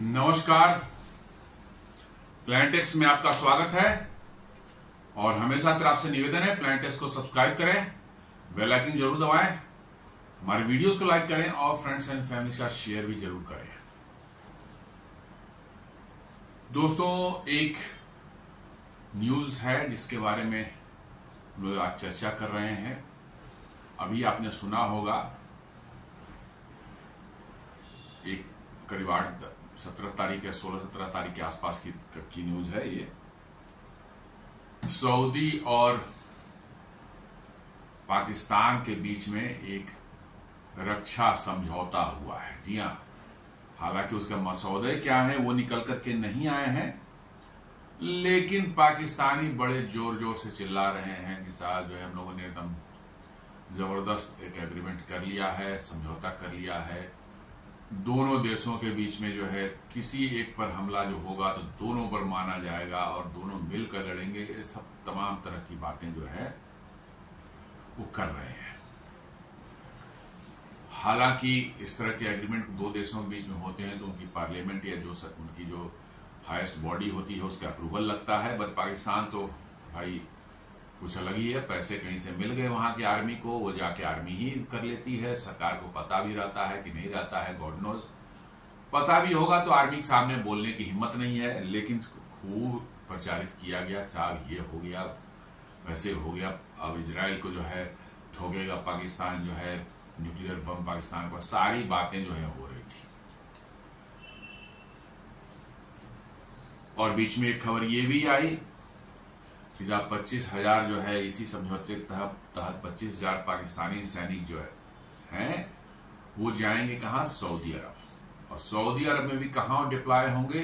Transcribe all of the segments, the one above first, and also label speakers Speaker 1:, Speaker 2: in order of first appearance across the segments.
Speaker 1: नमस्कार, प्लानिटेक्स में आपका स्वागत है। और हमेशा तरह आपसे निवेदन है, प्लानिटेक्स को सब्सक्राइब करें, बेल आइकन जरूर दबाएं, हमारे वीडियोस को लाइक करें और फ्रेंड्स एंड फैमिली के साथ शेयर भी जरूर करें। दोस्तों, एक न्यूज है जिसके बारे में हम लोग आज चर्चा कर रहे हैं। अभी आपने सुना होगा, एक करीब 17 तारीख या 16-17 तारीख के आसपास की न्यूज है। ये सऊदी और पाकिस्तान के बीच में एक रक्षा समझौता हुआ है। जी हाँ, हालांकि उसके मसौदे क्या है वो निकल करके नहीं आए हैं, लेकिन पाकिस्तानी बड़े जोर जोर से चिल्ला रहे हैं कि साहब जो है हम लोगों ने एकदम जबरदस्त एक एग्रीमेंट कर लिया है, समझौता कर लिया है। दोनों देशों के बीच में जो है किसी एक पर हमला जो होगा तो दोनों पर माना जाएगा और दोनों मिलकर लड़ेंगे। ये सब तमाम तरह की बातें जो है वो कर रहे हैं। हालांकि इस तरह के एग्रीमेंट दो देशों के बीच में होते हैं तो उनकी पार्लियामेंट या जो उनकी जो हाईएस्ट बॉडी होती है उसका अप्रूवल लगता है। बट पाकिस्तान तो भाई कुछ अलग ही है। पैसे कहीं से मिल गए वहां की आर्मी को, वो जाके आर्मी ही कर लेती है। सरकार को पता भी रहता है कि नहीं रहता है, गॉड नोज। पता भी होगा तो आर्मी के सामने बोलने की हिम्मत नहीं है, लेकिन खूब प्रचारित किया गया, साहब ये हो गया, वैसे हो गया। अब इजराइल को जो है ठोकेगा पाकिस्तान, जो है न्यूक्लियर बम पाकिस्तान पर, सारी बातें जो है हो रही थी। और बीच में एक खबर ये भी आई कि जब 25,000 जो है इसी समझौते के तहत 25,000 पाकिस्तानी सैनिक जो हैं वो जाएंगे कहां? सऊदी अरब। और सऊदी अरब में भी कहां डिप्लॉय होंगे?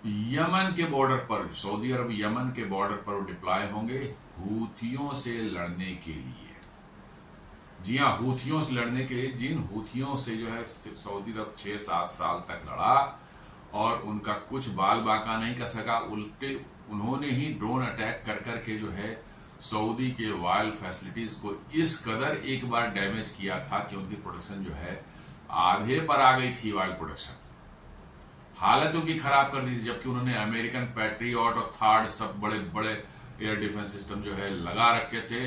Speaker 1: यमन के बॉर्डर पर। सऊदी अरब यमन के बॉर्डर पर वो डिप्लॉय होंगे हूथियों से लड़ने के लिए। जी हाँ, हूथियों से लड़ने के लिए। जिन हूथियों से जो है सऊदी अरब 6-7 साल तक लड़ा और उनका कुछ बाल बाका नहीं कर सका, उल्टे उन्होंने ही ड्रोन अटैक कर करके जो है सऊदी के ऑयल फैसिलिटीज को इस कदर एक बार डैमेज किया था कि उनकी प्रोडक्शन जो है आधे पर आ गई थी। ऑयल प्रोडक्शन हालत उनकी खराब कर दी थी, जबकि उन्होंने अमेरिकन पैट्रियट और थार्ड सब बड़े बड़े एयर डिफेंस सिस्टम जो है लगा रखे थे।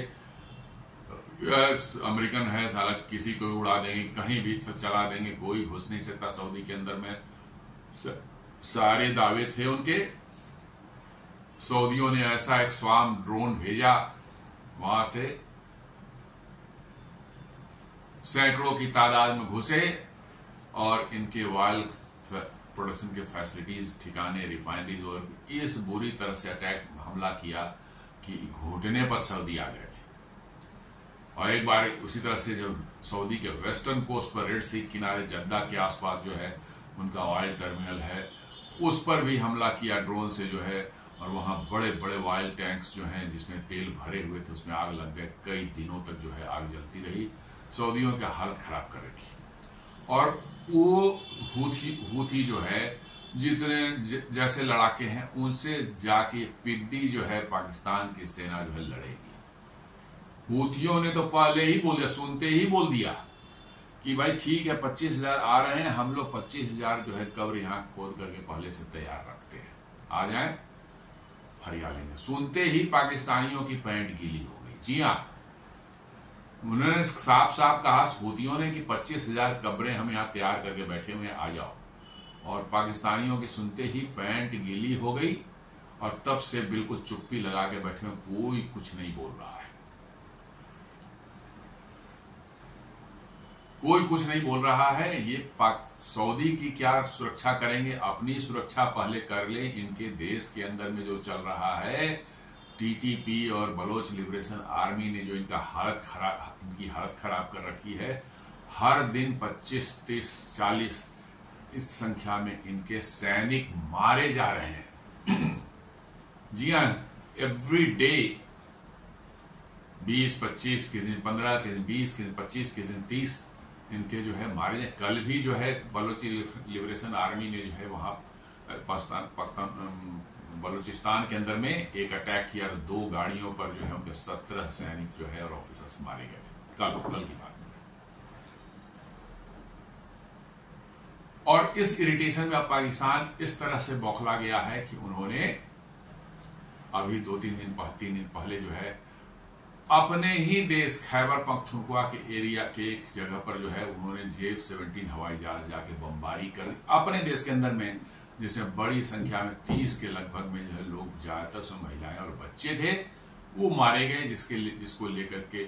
Speaker 1: अमेरिकन है, साला किसी को उड़ा देंगे, कहीं भी चला देंगे, कोई घुस नहीं सकता सऊदी के अंदर में, सारे दावे थे उनके। सऊदियों ने ऐसा एक स्वाम ड्रोन भेजा, वहां से सैकड़ों की तादाद में घुसे और इनके ऑयल प्रोडक्शन के फैसिलिटीज, ठिकाने, रिफाइनरीज और इस बुरी तरह से अटैक हमला किया कि घुटने पर सऊदी आ गए थे। और एक बार उसी तरह से जब सऊदी के वेस्टर्न कोस्ट पर रेड सी किनारे जद्दा के आसपास जो है उनका ऑयल टर्मिनल है, उस पर भी हमला किया ड्रोन से जो है। और वहां बड़े बड़े ऑयल टैंक्स जो हैं जिसमें तेल भरे हुए थे उसमें आग लग गए। कई दिनों तक जो है आग जलती रही, सऊदियों की हालत खराब कर रखी। और वो हूथी जो है जितने जैसे लड़ाके हैं उनसे जाके पिद्दी जो है पाकिस्तान की सेना जो है लड़ेगी। हूथियों ने तो पहले ही बोल दिया, सुनते ही बोल दिया कि भाई ठीक है 25,000 आ रहे हैं, हम लोग 25,000 जो है कब्र यहां खोद करके पहले से तैयार रखते हैं, आ जाए फरिया लेंगे। सुनते ही पाकिस्तानियों की पैंट गीली हो गई। जी हाँ, उन्होंने साफ साफ कहा हूथियों ने कि 25,000 कब्रें हम यहां तैयार करके बैठे हुए हैं, आ जाओ। और पाकिस्तानियों की सुनते ही पैंट गीली हो गई और तब से बिल्कुल चुप्पी लगा के बैठे हुए, कोई कुछ नहीं बोल रहा है, कोई कुछ नहीं बोल रहा है। ये सऊदी की क्या सुरक्षा करेंगे? अपनी सुरक्षा पहले कर ले। इनके देश के अंदर में जो चल रहा है, टीटीपी और बलोच लिबरेशन आर्मी ने जो इनकी हालत खराब कर रखी है। हर दिन 25, 30, 40 इस संख्या में इनके सैनिक मारे जा रहे हैं। जी हाँ, एवरी डे 20-25, किसी दिन 15, किसी दिन 20, किसी दिन 25, किसी दिन 30 इनके जो है मारे। कल भी जो है बलोची लिबरेशन आर्मी ने जो है वहां बलूचिस्तान के अंदर में एक अटैक किया, 2 गाड़ियों पर जो है उनके 17 सैनिक जो है और ऑफिसर्स मारे गए थे। कल की बात। और इस इरिटेशन में अब पाकिस्तान इस तरह से बौखला गया है कि उन्होंने अभी 3 दिन पहले जो है अपने ही देश खैबर पख्तूनख्वा के एरिया के एक जगह पर जो है उन्होंने F-17 हवाई जहाज जाके बमबारी कर अपने देश के अंदर में, जिसमें बड़ी संख्या में 30 के लगभग में जो है लोग, ज्यादातर सब महिलाएं और बच्चे थे, वो मारे गए, जिसको लेकर के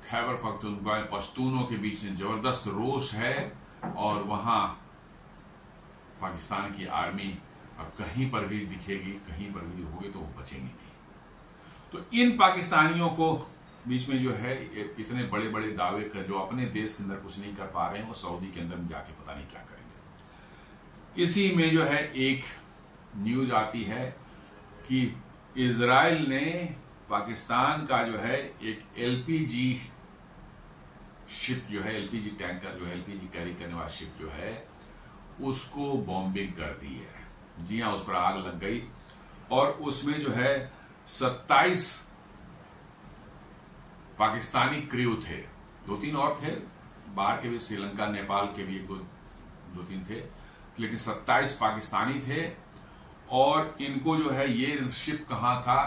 Speaker 1: खैबर पख्तूनख्वा पश्तूनों के बीच में जबरदस्त रोष है। और वहां पाकिस्तान की आर्मी अब कहीं पर भी दिखेगी, कहीं पर भी होगी तो वो बचेंगे नहीं। तो इन पाकिस्तानियों को बीच में जो है इतने बड़े बड़े दावे कर, जो अपने देश के अंदर कुछ नहीं कर पा रहे हैं, वो सऊदी के अंदर जाके पता नहीं क्या करेंगे। इसी में जो है एक न्यूज आती है कि इजराइल ने पाकिस्तान का जो है एक LPG शिप जो है, LPG टैंकर जो है, LPG कैरी करने वाला शिप जो है, उसको बॉम्बिंग कर दी है। जी हाँ, उस पर आग लग गई और उसमें जो है 27 पाकिस्तानी क्रू थे, 2-3 और थे बाहर के भी, श्रीलंका नेपाल के भी 2-3 थे, लेकिन 27 पाकिस्तानी थे। और इनको जो है ये शिप कहां था,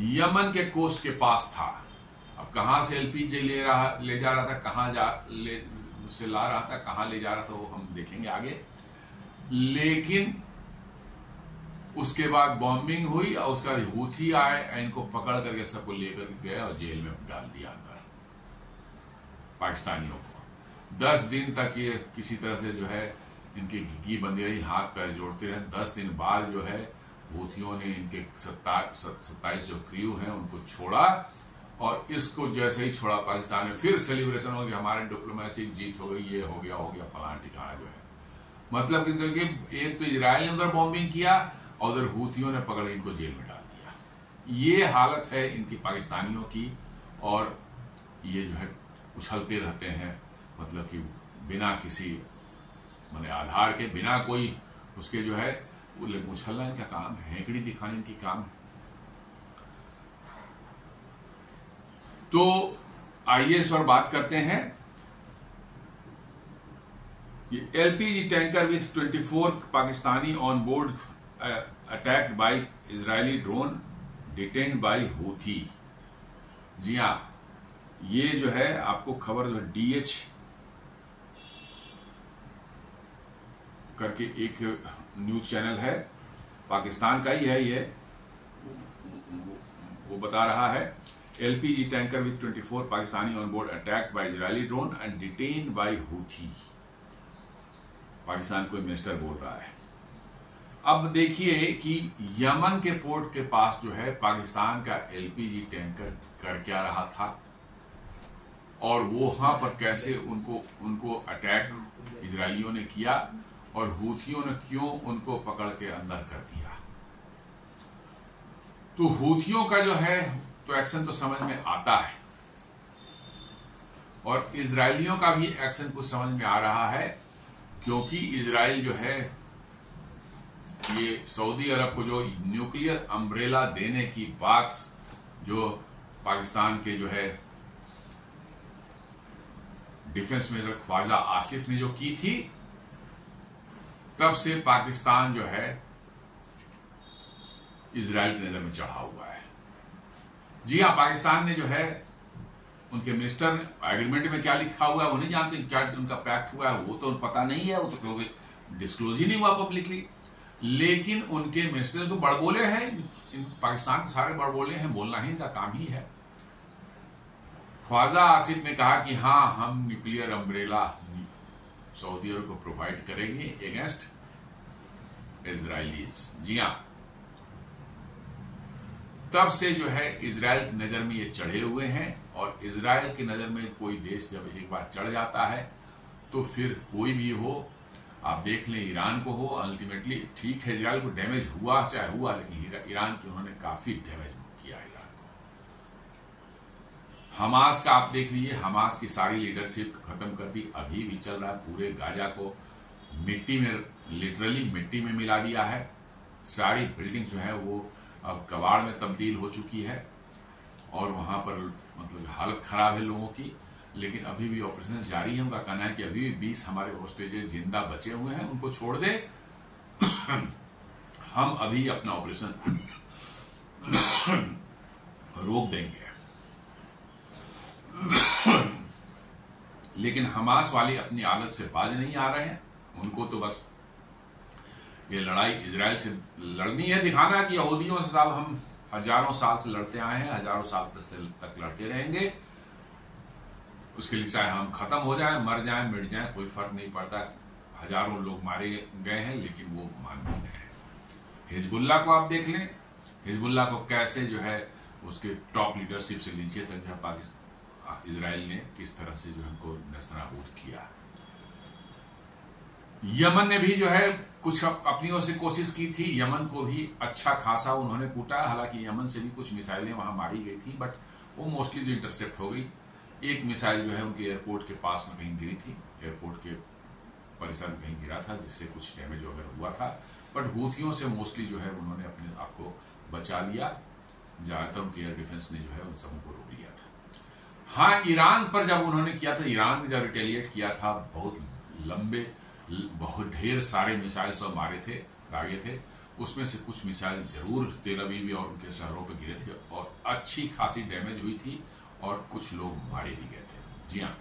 Speaker 1: यमन के कोस्ट के पास था। अब कहां से LPG ले जा रहा था, कहां से ला रहा था, कहां ले जा रहा था, वो हम देखेंगे आगे। लेकिन उसके बाद बॉम्बिंग हुई और उसका हूथी आए, इनको पकड़ करके सबको लेकर गए और जेल में डाल दिया अंदर पाकिस्तानियों को। 10 दिन तक ये किसी तरह से जो है इनकी घिघी बंदी रही, हाथ पैर जोड़ते रहे। 10 दिन बाद जो है हूथियों ने इनके 27 जो क्रू हैं उनको छोड़ा, और इसको जैसे ही छोड़ा पाकिस्तान में फिर सेलिब्रेशन हो गया, हमारे डिप्लोमेसी जीत हो गई, ये हो गया फलाना ठिकाना जो है। मतलब कि एक तो इजराइल ने उधर बॉम्बिंग किया और उधर हूथियों ने पकड़ इनको जेल में डाल दिया। ये हालत है इनकी पाकिस्तानियों की, और ये जो है उछलते रहते हैं, मतलब कि बिना किसी माने आधार के, बिना कोई उसके जो है उछलना इनका काम है, हेकड़ी दिखाने इनकी काम है। तो आइए इस पर बात करते हैं। ये LPG tanker with 24 Pakistani on board attacked by Israeli drone detained by Houthi. जी हाँ, ये जो है आपको खबर जो DH करके एक न्यूज चैनल है, पाकिस्तान का ही है, ये वो बता रहा है LPG tanker with 24 Pakistani on board attacked by Israeli drone and detained by Houthi. Pakistan कोई मिनिस्टर बोल रहा है। अब देखिए कि यमन के पोर्ट के पास जो है पाकिस्तान का LPG टैंकर कर क्या रहा था, और वो वहां पर कैसे उनको अटैक इजरायलियों ने किया, और हूथियों ने क्यों उनको पकड़ के अंदर कर दिया। तो हूथियों का जो है तो एक्शन तो समझ में आता है, और इजरायलियों का भी एक्शन कुछ समझ में आ रहा है, क्योंकि इजराइल जो है ये सऊदी अरब को जो न्यूक्लियर अम्ब्रेला देने की बात जो पाकिस्तान के जो है डिफेंस मिनिस्टर ख्वाजा आसिफ ने जो की थी, तब से पाकिस्तान जो है इजराइल की नजर में चढ़ा हुआ है। जी हाँ, पाकिस्तान ने जो है उनके मिनिस्टर ने एग्रीमेंट में क्या लिखा हुआ है वो नहीं जानते, क्या उनका पैक्ट हुआ है वो तो पता नहीं है, वो तो क्योंकि डिस्क्लोज ही नहीं हुआ पब्लिकली। लेकिन उनके मिनिस्टर तो बड़बोले हैं, पाकिस्तान के सारे बड़बोले हैं, बोलना ही इनका काम ही है। ख्वाजा आसिफ ने कहा कि हाँ, हम न्यूक्लियर अम्ब्रेला सऊदी अरब को प्रोवाइड करेंगे अगेंस्ट इजरायलीज। जी हाँ, तब से जो है इजराइल की नजर में ये चढ़े हुए हैं, और इजराइल की नजर में कोई देश जब एक बार चढ़ जाता है तो फिर कोई भी हो, आप देख लें ईरान को हो, अल्टीमेटली ठीक है इजराइल को डैमेज हुआ चाहे हुआ, लेकिन ईरान की उन्होंने काफी डैमेज किया ईरान को। हमास का आप देख लीजिए, हमास की सारी लीडरशिप खत्म कर दी, अभी भी चल रहा है, पूरे गाजा को मिट्टी में, लिटरली मिट्टी में मिला दिया है। सारी बिल्डिंग जो है वो अब कबाड़ में तब्दील हो चुकी है, और वहां पर मतलब हालत खराब है लोगों की। लेकिन अभी भी ऑपरेशन जारी है। उनका कहना है कि अभी भी 20 हमारे होस्टेजेस जिंदा बचे हुए हैं, उनको छोड़ दे, हम अभी अपना ऑपरेशन रोक देंगे। लेकिन हमास वाले अपनी आदत से बाज नहीं आ रहे हैं। उनको तो बस ये लड़ाई इजराइल से लड़नी है, दिखाना कि यहूदियों से साहब हम हजारों साल से लड़ते आए हैं, हजारों साल तक लड़ते रहेंगे। उसके लिए चाहे हम खत्म हो जाएं, मर जाएं, मिट जाएं, कोई फर्क नहीं पड़ता। हजारों लोग मारे गए हैं लेकिन वो मान नहीं गए। हिजबुल्लाह को आप देख लें, हिजबुल्लाह को कैसे जो है उसके टॉप लीडरशिप से नीचे तक जो है पाकिस्तान इजराइल ने किस तरह से जो है उनको नेस्तनाबूद किया। यमन ने भी जो है कुछ अपनी ओर से कोशिश की थी, यमन को भी अच्छा खासा उन्होंने कूटा। हालांकि यमन से भी कुछ मिसाइलें वहां मारी गई थी, बट वो मोस्टली जो इंटरसेप्ट हो गई। एक मिसाइल जो है उनके एयरपोर्ट के पास में कहीं गिरी थी, एयरपोर्ट के परिसर में कहीं गिरा था, जिससे कुछ डैमेज वगैरह हुआ था। बट हूथियों से मोस्टली जो है उन्होंने अपने आप को बचा लिया। ज्यादातर उनके एयर डिफेंस ने जो है उन सबों को रोक लिया था। हाँ, ईरान पर जब उन्होंने किया था, ईरान ने जब रिटेलिएट किया था, बहुत लंबे, बहुत ढेर सारे मिसाइल्स और मारे थे, दागे थे। उसमें से कुछ मिसाइल जरूर तेल अवीव और उनके शहरों पर गिरे थे और अच्छी खासी डैमेज हुई थी और कुछ लोग मारे भी गए थे। जी हाँ,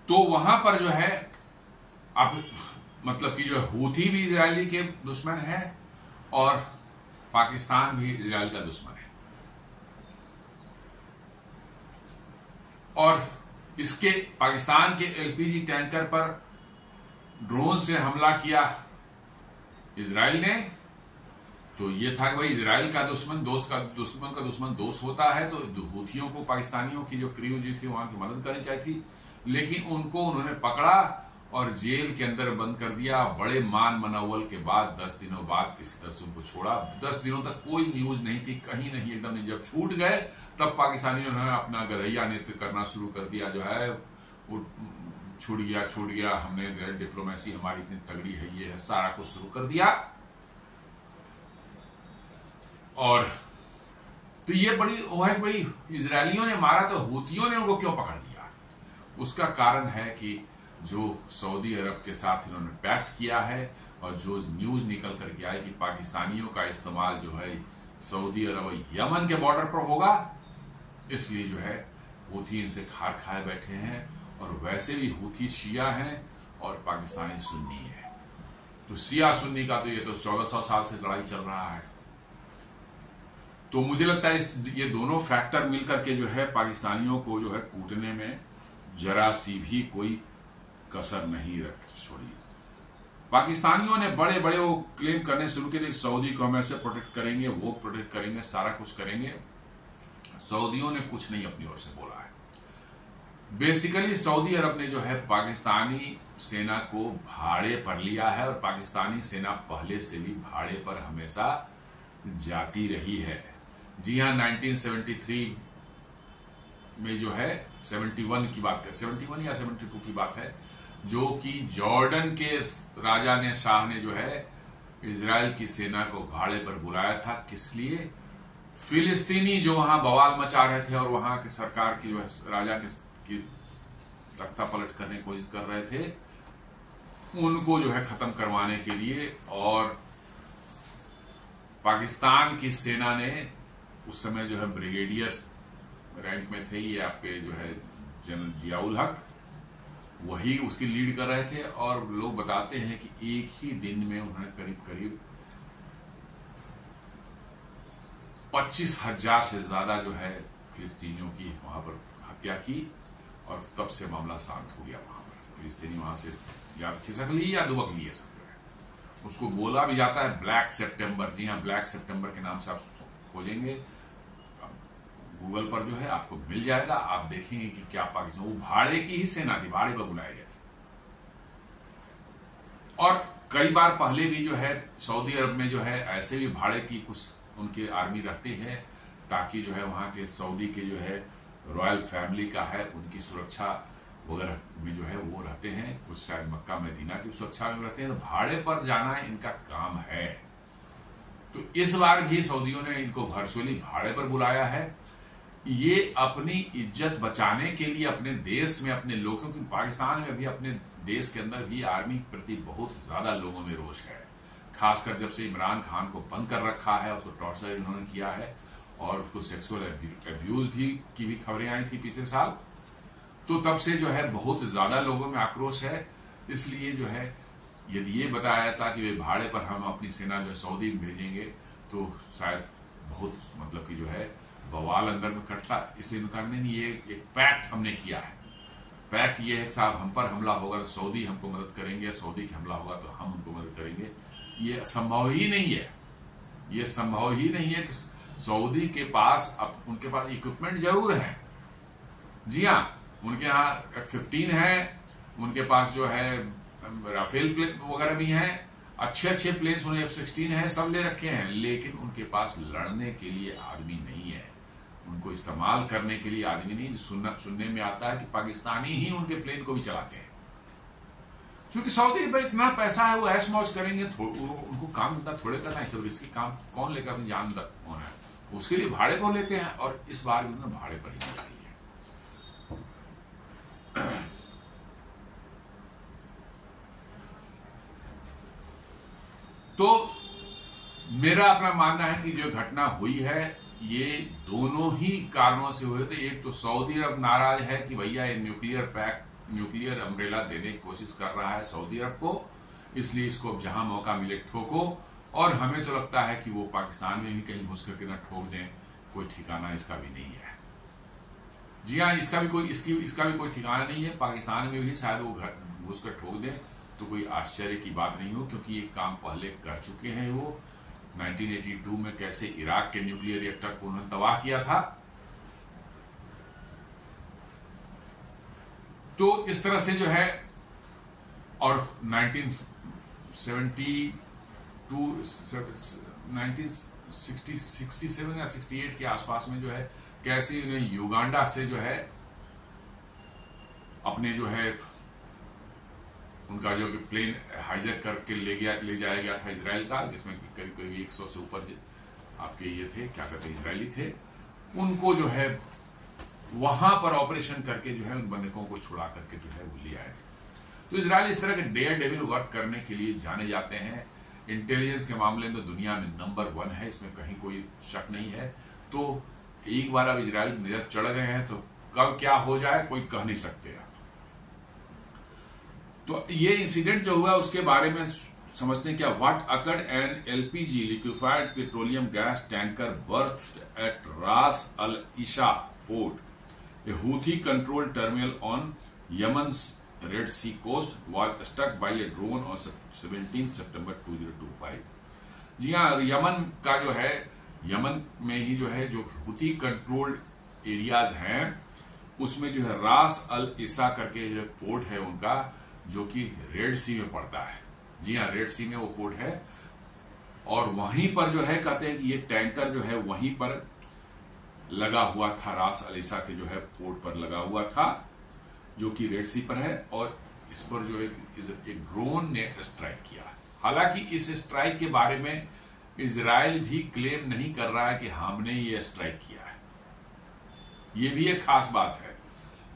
Speaker 1: तो वहां पर जो है अब मतलब कि जो हूथी भी इजरायली के दुश्मन है और पाकिस्तान भी इजराइल का दुश्मन है। और इसके पाकिस्तान के एलपीजी टैंकर पर ड्रोन से हमला किया इजराइल ने, तो ये था कि भाई इजराइल का दुश्मन दोस्त का दुश्मन दोस्त होता है। तो हूथियों को पाकिस्तानियों की जो क्रू जी थी वहां की मदद करनी चाहिए थी, लेकिन उनको उन्होंने पकड़ा और जेल के अंदर बंद कर दिया। बड़े मान मनौवल के बाद 10 दिनों बाद किसी तरह से उनको छोड़ा। 10 दिनों तक कोई न्यूज नहीं थी, कहीं नहीं, एकदम नहीं। जब छूट गए तब पाकिस्तानियों ने अपना गधैया नृत्य करना शुरू कर दिया, जो है वो छूट गया, हमने डिप्लोमेसी हमारी इतनी तगड़ी है, ये है, सारा कुछ शुरू कर दिया। और तो ये बड़ी वो है कि भाई इजरायलियों ने मारा तो हूथियों ने उनको क्यों पकड़ लिया। उसका कारण है कि जो सऊदी अरब के साथ इन्होंने पैक्ट किया है और जो न्यूज निकल कर के आए कि पाकिस्तानियों का इस्तेमाल जो है सऊदी अरब और यमन के बॉर्डर पर होगा, इसलिए जो है हूथी इनसे खार खाए बैठे हैं। और वैसे भी हूथी शिया हैं और पाकिस्तानी सुन्नी है। तो शिया सुन्नी का तो ये तो 1400 साल से लड़ाई चल रहा है। तो मुझे लगता है ये दोनों फैक्टर मिलकर के जो है पाकिस्तानियों को जो है कूटने में जरा सी भी कोई कसर नहीं छोड़ी। पाकिस्तानियों ने बड़े बड़े वो क्लेम करने शुरू किए, सऊदी को हम ऐसे प्रोटेक्ट करेंगे, वो प्रोटेक्ट करेंगे, सारा कुछ करेंगे। सऊदियों ने कुछ नहीं अपनी ओर से बोला है। बेसिकली सऊदी अरब ने जो है पाकिस्तानी सेना को भाड़े पर लिया है और पाकिस्तानी सेना पहले से भी भाड़े पर हमेशा जाती रही है। जी हाँ, 1973 में जो है 71 की बात है, 71 या 72 की बात है, जो कि जॉर्डन के राजा ने, शाह ने जो है इजराइल की सेना को भाड़े पर बुलाया था। किस लिए? फिलिस्तीनी जो वहां बवाल मचा रहे थे और वहां के सरकार की जो है राजा की तख्ता पलट करने की कोशिश कर रहे थे, उनको जो है खत्म करवाने के लिए। और पाकिस्तान की सेना ने उस समय जो है ब्रिगेडियर रैंक में थे ये आपके जो है जनरल जियाउल हक, वही उसकी लीड कर रहे थे। और लोग बताते हैं कि एक ही दिन में उन्होंने करीब करीब 25,000 से ज्यादा जो है फिलिस्तीनियों की वहां पर हत्या की। और तब से मामला शांत हो गया। वहां पर फिलिस्तीनी वहां से या खिसक ली या दुबक लिए सब जो है। उसको बोला भी जाता है ब्लैक सितंबर। जी हाँ, ब्लैक सितंबर के नाम से आप खोजेंगे गूगल पर जो है आपको मिल जाएगा। आप देखेंगे कि क्या पाकिस्तान, वो भाड़े की ही सेना थी, भाड़े पर बुलाए गए थे। और कई बार पहले भी जो है सऊदी अरब में जो है ऐसे भी भाड़े की कुछ उनकी आर्मी रहती है, ताकि जो है वहां के सऊदी के जो है रॉयल फैमिली का है उनकी सुरक्षा वगैरह में जो है वो रहते हैं। कुछ शायद मक्का मदीना की सुरक्षा में रहते हैं। तो भाड़े पर जाना इनका काम है। तो इस बार भी सऊदियों ने इनको वर्चुअली भाड़े पर बुलाया है। ये अपनी इज्जत बचाने के लिए अपने देश में अपने लोगों की, पाकिस्तान में भी अपने देश के अंदर भी आर्मी के प्रति बहुत ज्यादा लोगों में रोष है। खासकर जब से इमरान खान को बंद कर रखा है, उसको टॉर्चर इन्होंने किया है और उसको सेक्सुअल अब्यूज की भी खबरें आई थी पिछले साल, तो तब से जो है बहुत ज्यादा लोगों में आक्रोश है। इसलिए जो है यदि ये बताया था कि वे भाड़े पर हम अपनी सेना जो है सऊदी में भेजेंगे तो शायद बहुत मतलब कि जो है बवाल अंदर में कटता। इसलिए उन्होंने कहा नहीं, ये एक पैक्ट हमने किया है। पैक्ट ये है कि साहब हम पर हमला होगा तो सऊदी हमको मदद करेंगे, सऊदी की हमला होगा तो हम उनको मदद करेंगे। ये संभव ही नहीं है, ये संभव ही नहीं है कि सऊदी के पास अब उनके पास इक्विपमेंट जरूर है, जी हाँ, उनके यहाँ F-15 है, उनके पास जो है राफेल प्लेन वगैरह भी हैं, अच्छे अच्छे प्लेन्स उन्हें F-16 है, सब ले रखे हैं, लेकिन उनके पास लड़ने के लिए आदमी नहीं है, उनको इस्तेमाल करने के लिए आदमी नहीं। सुनने में आता है कि पाकिस्तानी ही उनके प्लेन को भी चलाते हैं, क्योंकि सऊदी में इतना पैसा है, वो ऐश मौज करेंगे, उनको काम धंधा थोड़े करना है, सब इसकी काम कौन लेकर अपनी जान होना है, उसके लिए भाड़े पर लेते हैं। और इस बार भी उन्होंने भाड़े पर ही चलाई है। तो मेरा अपना मानना है कि जो घटना हुई है ये दोनों ही कारणों से हुए थे। एक तो सऊदी अरब नाराज है कि भैया ये न्यूक्लियर अम्ब्रेला देने की कोशिश कर रहा है सऊदी अरब को, इसलिए इसको अब जहां मौका मिले ठोको। और हमें तो लगता है कि वो पाकिस्तान में भी कहीं घुस करके ना ठोक दें, कोई ठिकाना इसका भी नहीं है। जी हाँ, इसका भी कोई ठिकाना नहीं है। पाकिस्तान में भी शायद वो घुस कर ठोक दें तो कोई आश्चर्य की बात नहीं हो, क्योंकि ये काम पहले कर चुके हैं। वो 1982 में कैसे इराक के न्यूक्लियर रिएक्टर को उन्होंने तबाह किया था। तो इस तरह से जो है, और 1967 या 68 के आसपास में जो है कैसे उन्हें युगांडा से जो है अपने जो है उनका जो प्लेन हाईजैक करके ले जाया गया था इजराइल का, जिसमें करीब करीब 100 से ऊपर आपके ये थे, क्या कहते हैं, इजरायली थे। उनको जो है वहां पर ऑपरेशन करके जो है उन बंधकों को छुड़ा करके जो है वो ले आए थे। तो इजराइल इस तरह के डेयर डेविल वर्क करने के लिए जाने जाते हैं। इंटेलिजेंस के मामले में तो दुनिया में नंबर 1 है, इसमें कहीं कोई शक नहीं है। तो एक बार अब इजराइल नियत चढ़ गए हैं तो कब क्या हो जाए कोई कह नहीं सकते आप। तो ये इंसिडेंट जो हुआ उसके बारे में समझते हैं क्या। What occurred an LPG liquefied petroleum gas tanker berthed at Ras al Isa port, a Houthi controlled terminal on Yemen's Red Sea coast was struck by a drone on 17 September 2025। जी हाँ, Yemen का जो है, Yemen में ही जो है जो हुती controlled areas हैं उसमें जो है रास अल इसा करके जो पोर्ट है उनका, जो कि रेड सी में पड़ता है। जी हाँ, रेड सी में वो पोर्ट है और वहीं पर जो है कहते हैं कि ये टैंकर जो है वहीं पर लगा हुआ था, रास अल इसा के जो है पोर्ट पर लगा हुआ था, जो कि रेड सी पर है। और इस पर जो एक ड्रोन ने स्ट्राइक किया। हालांकि इस स्ट्राइक के बारे में इजराइल भी क्लेम नहीं कर रहा है कि हमने ये स्ट्राइक किया है। ये भी एक खास बात है,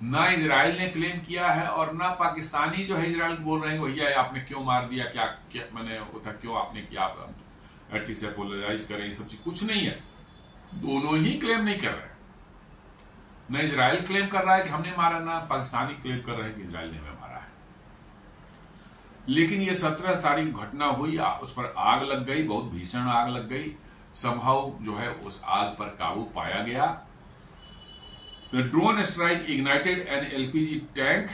Speaker 1: ना इजराइल ने क्लेम किया है और ना पाकिस्तानी जो है इजराइल बोल रहे हैं भैया आपने क्यों मार दिया, क्या मैंने होता, क्यों आपने किया, एटलीस्ट अपोलोजाइज करें, ये सब चीज कुछ नहीं है। दोनों ही क्लेम नहीं कर रहे। न इजराइल क्लेम कर रहा है कि हमने मारा, ना पाकिस्तानी क्लेम कर रहे हैं कि इजराइल ने हमें मारा है। लेकिन ये 17 तारीख घटना हुई, उस पर आग लग गई, बहुत भीषण आग लग गई। समहाउ जो है उस आग पर काबू पाया गया। The drone strike ignited an LPG tank,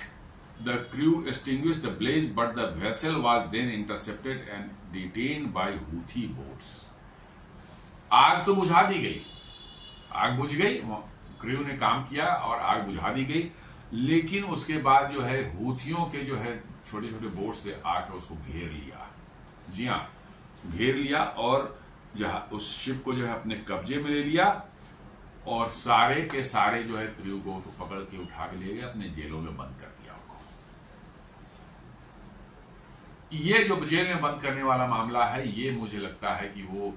Speaker 1: the crew extinguished the blaze, but the vessel was then intercepted and detained by Houthi boats। आग तो बुझा दी गई, आग बुझ गई, क्रू ने काम किया और आग बुझा दी गई, लेकिन उसके बाद जो है हूथियों के जो है छोटे छोटे बोट से आकर उसको घेर लिया। जी हाँ, घेर लिया और जहां उस शिप को जो है अपने कब्जे में ले लिया और सारे के सारे जो है क्रू को पकड़ के उठा के ले गए, अपने जेलों में बंद कर दिया उनको। ये जो जेल में बंद करने वाला मामला है, ये मुझे लगता है कि वो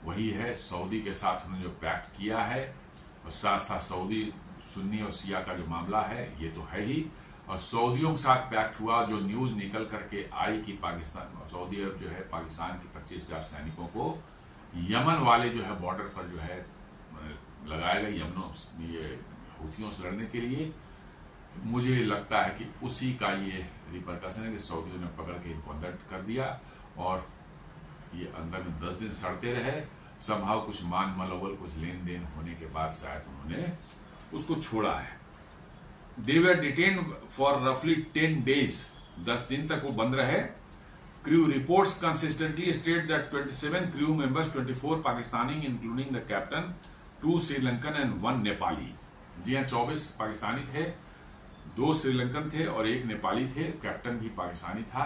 Speaker 1: वही है, सऊदी के साथ उन्होंने जो पैक्ट किया है और साथ साथ सऊदी सुन्नी और शिया का जो मामला है ये तो है ही, और सऊदियों के साथ पैक्ट हुआ। जो न्यूज निकल करके आई कि पाकिस्तान सऊदी अरब जो है पाकिस्तान के 25,000 सैनिकों को यमन वाले जो है बॉर्डर पर जो है लगाएगा ये हूथियों से लड़ने के लिए। मुझे लगता है कि उसी का ये रिपरकशन है कि सऊदियों ने पकड़ के इनको अंदर कर दिया और ये अंदर में 10 दिन सड़ते रहे। संभाव कुछ मान मलवल कुछ लेन देन होने के बाद शायद उन्होंने उसको छोड़ा है। दे वर डिटेन फॉर रफली 10 days, 10 दिन तक वो बंद रहे। Crew reports consistently state that 27 crew members, 24 Pakistani including the captain, 2 Sri Lankan and 1 Nepali. जी हाँ, 24 पाकिस्तानी थे, 2 श्रीलंकन थे और 1 नेपाली थे। कैप्टन भी पाकिस्तानी था।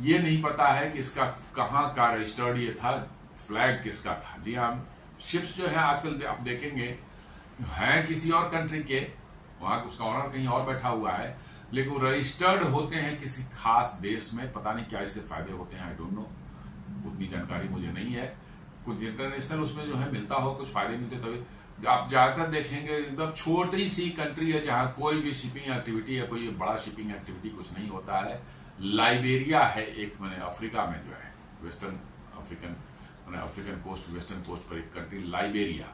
Speaker 1: ये नहीं पता है कि इसका कहाँ का रजिस्टर्ड ये था, फ्लैग किसका था। जी हाँ, शिप्स जो है आजकल आप देखेंगे हैं किसी और कंट्री के, वहां उसका ऑनर कहीं और बैठा हुआ है, लेकिन रजिस्टर्ड होते हैं किसी खास देश में। पता नहीं क्या इससे फायदे होते हैं, आई डोंट नो, उतनी जानकारी मुझे नहीं है। कुछ इंटरनेशनल उसमें जो है मिलता हो, कुछ फायदे मिलते, तभी आप ज्यादातर देखेंगे एकदम छोटी सी कंट्री है जहां कोई भी शिपिंग एक्टिविटी या कोई बड़ा शिपिंग एक्टिविटी कुछ नहीं होता है। लाइबेरिया है एक, मैंने अफ्रीका में जो है वेस्टर्न अफ्रीकन मैंने अफ्रीकन कोस्ट वेस्टर्न कोस्ट पर एक कंट्री लाइबेरिया।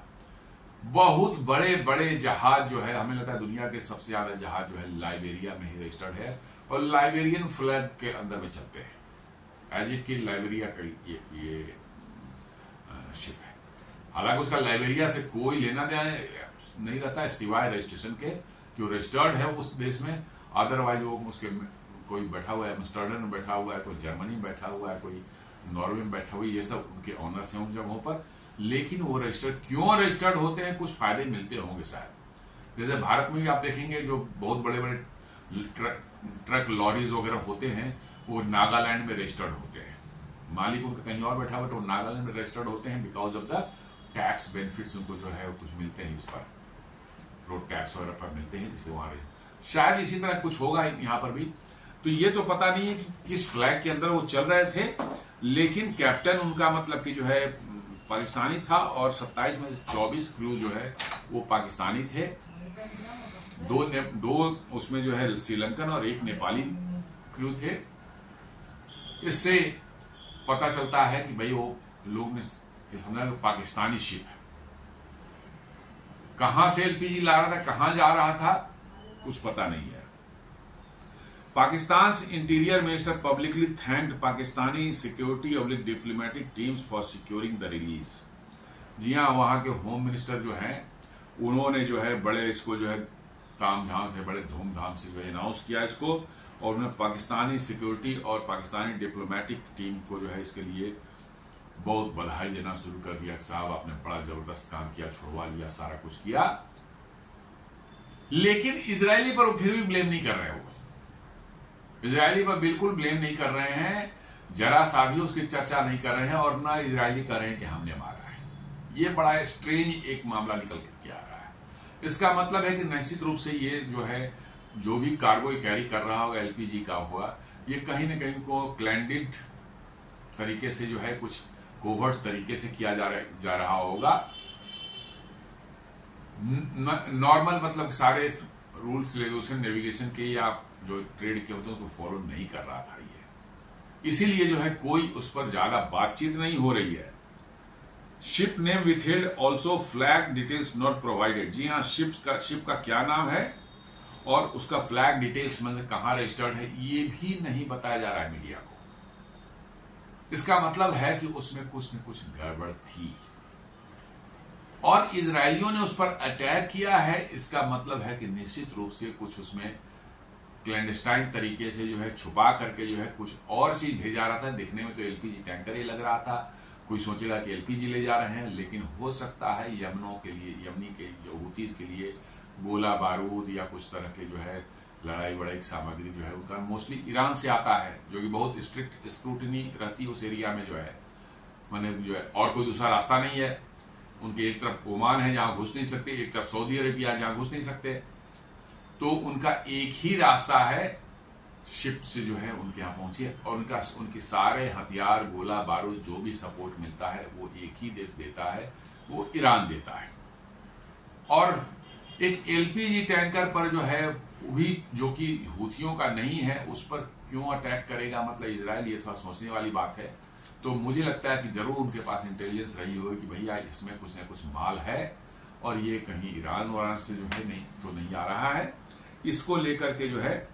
Speaker 1: बहुत बड़े बड़े जहाज जो है, हमें लगता है दुनिया के सबसे ज्यादा जहाज जो है लाइबेरिया में ही रजिस्टर्ड है और लाइबेरियन फ्लैग के अंदर में चलते हैं, एज इफ की लाइबेरिया का ये शिप है। हालांकि उसका लाइबेरिया से कोई लेना देना नहीं रहता है सिवाय रजिस्ट्रेशन के कि वो रजिस्टर्ड है उस देश में। अदरवाइज वो उसके कोई बैठा हुआ है एम्स्टर्डम में बैठा हुआ है, कोई जर्मनी में बैठा हुआ है, कोई नॉर्वे में बैठा हुआ है, ये सब उनके ऑनर्स हैं उन जगहों पर। लेकिन वो रजिस्टर्ड क्यों रजिस्टर्ड होते हैं, कुछ फायदे मिलते होंगे शायद। जैसे भारत में भी आप देखेंगे जो बहुत बड़े बड़े ट्रक लॉरीज वगैरह होते हैं वो नागालैंड में रजिस्टर्ड होते हैं। मालिक उनका कहीं और बैठा हुआ तो नागालैंड में रजिस्टर्ड होते हैं because of the tax benefits उनको जो है कुछ मिलते हैं, इस पर रोड टैक्स वगैरह पर मिलते हैं, जिसके वहां शायद इसी तरह कुछ होगा यहाँ पर भी। तो ये तो पता नहीं है कि किस फ्लैग के अंदर वो चल रहे थे, लेकिन कैप्टन उनका मतलब कि जो है पाकिस्तानी था और 27 में 24 क्रू जो है वो पाकिस्तानी थे। दो उसमें जो है श्रीलंकन और 1 नेपाली क्रू थे। इससे पता चलता है कि भाई वो लोग ने ये समझा कि पाकिस्तानी शिप है। कहां से एलपीजी ला रहा था, कहां जा रहा था, कुछ पता नहीं है। Pakistan's interior minister publicly thanked Pakistani security और diplomatic teams for securing the release। जी हाँ, वहां के होम मिनिस्टर जो हैं उन्होंने जो है बड़े इसको जो है तामझाम से बड़े धूमधाम से जो है अनाउंस किया इसको, और उन्होंने पाकिस्तानी सिक्योरिटी और पाकिस्तानी डिप्लोमेटिक टीम को जो है इसके लिए बहुत बधाई देना शुरू कर दिया। साहब आपने बड़ा जबरदस्त काम किया, छुड़वा लिया, सारा कुछ किया। लेकिन इजरायली पर वो फिर भी ब्लेम नहीं कर रहे, वो इजरायली पर बिल्कुल ब्लेम नहीं कर रहे हैं, जरा सा भी उसकी चर्चा नहीं कर रहे हैं और ना इजरायली कर रहे हैं कि हमने मारा है। ये बड़ा स्ट्रेंज एक मामला निकल करके आ रहा है। इसका मतलब है कि निश्चित रूप से ये जो है जो भी कार्गो कैरी कर रहा होगा एलपीजी का हुआ, ये कहीं ना कहीं को क्लैंडिड तरीके से जो है कुछ कोवर्ट तरीके से किया जा रहा होगा। नॉर्मल मतलब सारे रूल्स रेगुलेशन नेविगेशन के या जो ट्रेड के होते हैं उसको फॉलो नहीं कर रहा था ये, इसीलिए जो है कोई उस पर ज्यादा बातचीत नहीं हो रही है। Ship name withheld also, flag details not provided. जी हाँ, शिप का क्या नाम है और उसका फ्लैग डिटेल्स में से कहां रजिस्टर्ड है ये भी नहीं बताया जा रहा है मीडिया को। इसका मतलब है कि उसमें कुछ न कुछ गड़बड़ थी और इजरायलियों ने उस पर अटैक किया है। इसका मतलब है कि निश्चित रूप से कुछ उसमें क्लैंडस्टाइन तरीके से जो है छुपा करके जो है कुछ और चीज भेजा रहा था। दिखने में तो एलपीजी टैंकर ही लग रहा था, कोई सोचेगा कि एलपीजी ले जा रहे हैं, लेकिन हो सकता है यमनी के जो हूतीज के लिए गोला बारूद या कुछ तरह के जो है लड़ाई वड़ाई सामग्री जो है उनका मोस्टली ईरान से आता है, जो कि बहुत स्ट्रिक्ट स्क्रूटनी रहती है उस एरिया में जो है, मैंने जो है और कोई दूसरा रास्ता नहीं है। उनके एक तरफ ओमान है जहां घुस नहीं सकते, एक तरफ सऊदी अरेबिया जहां घुस नहीं सकते, तो उनका एक ही रास्ता है शिप से जो है उनके यहाँ पहुंचे और उनके सारे हथियार गोला बारूद जो भी सपोर्ट मिलता है वो एक ही देश देता है, वो ईरान देता है। और एक एलपीजी टैंकर पर जो है वो भी, जो कि हूथियों का नहीं है, उस पर क्यों अटैक करेगा, मतलब इजराइल, ये थोड़ा सोचने वाली बात है। तो मुझे लगता है कि जरूर उनके पास इंटेलिजेंस रही होगी कि भैया इसमें कुछ न कुछ माल है और ये कहीं ईरान वारान से जो है नहीं तो नहीं आ रहा है। इसको लेकर के जो है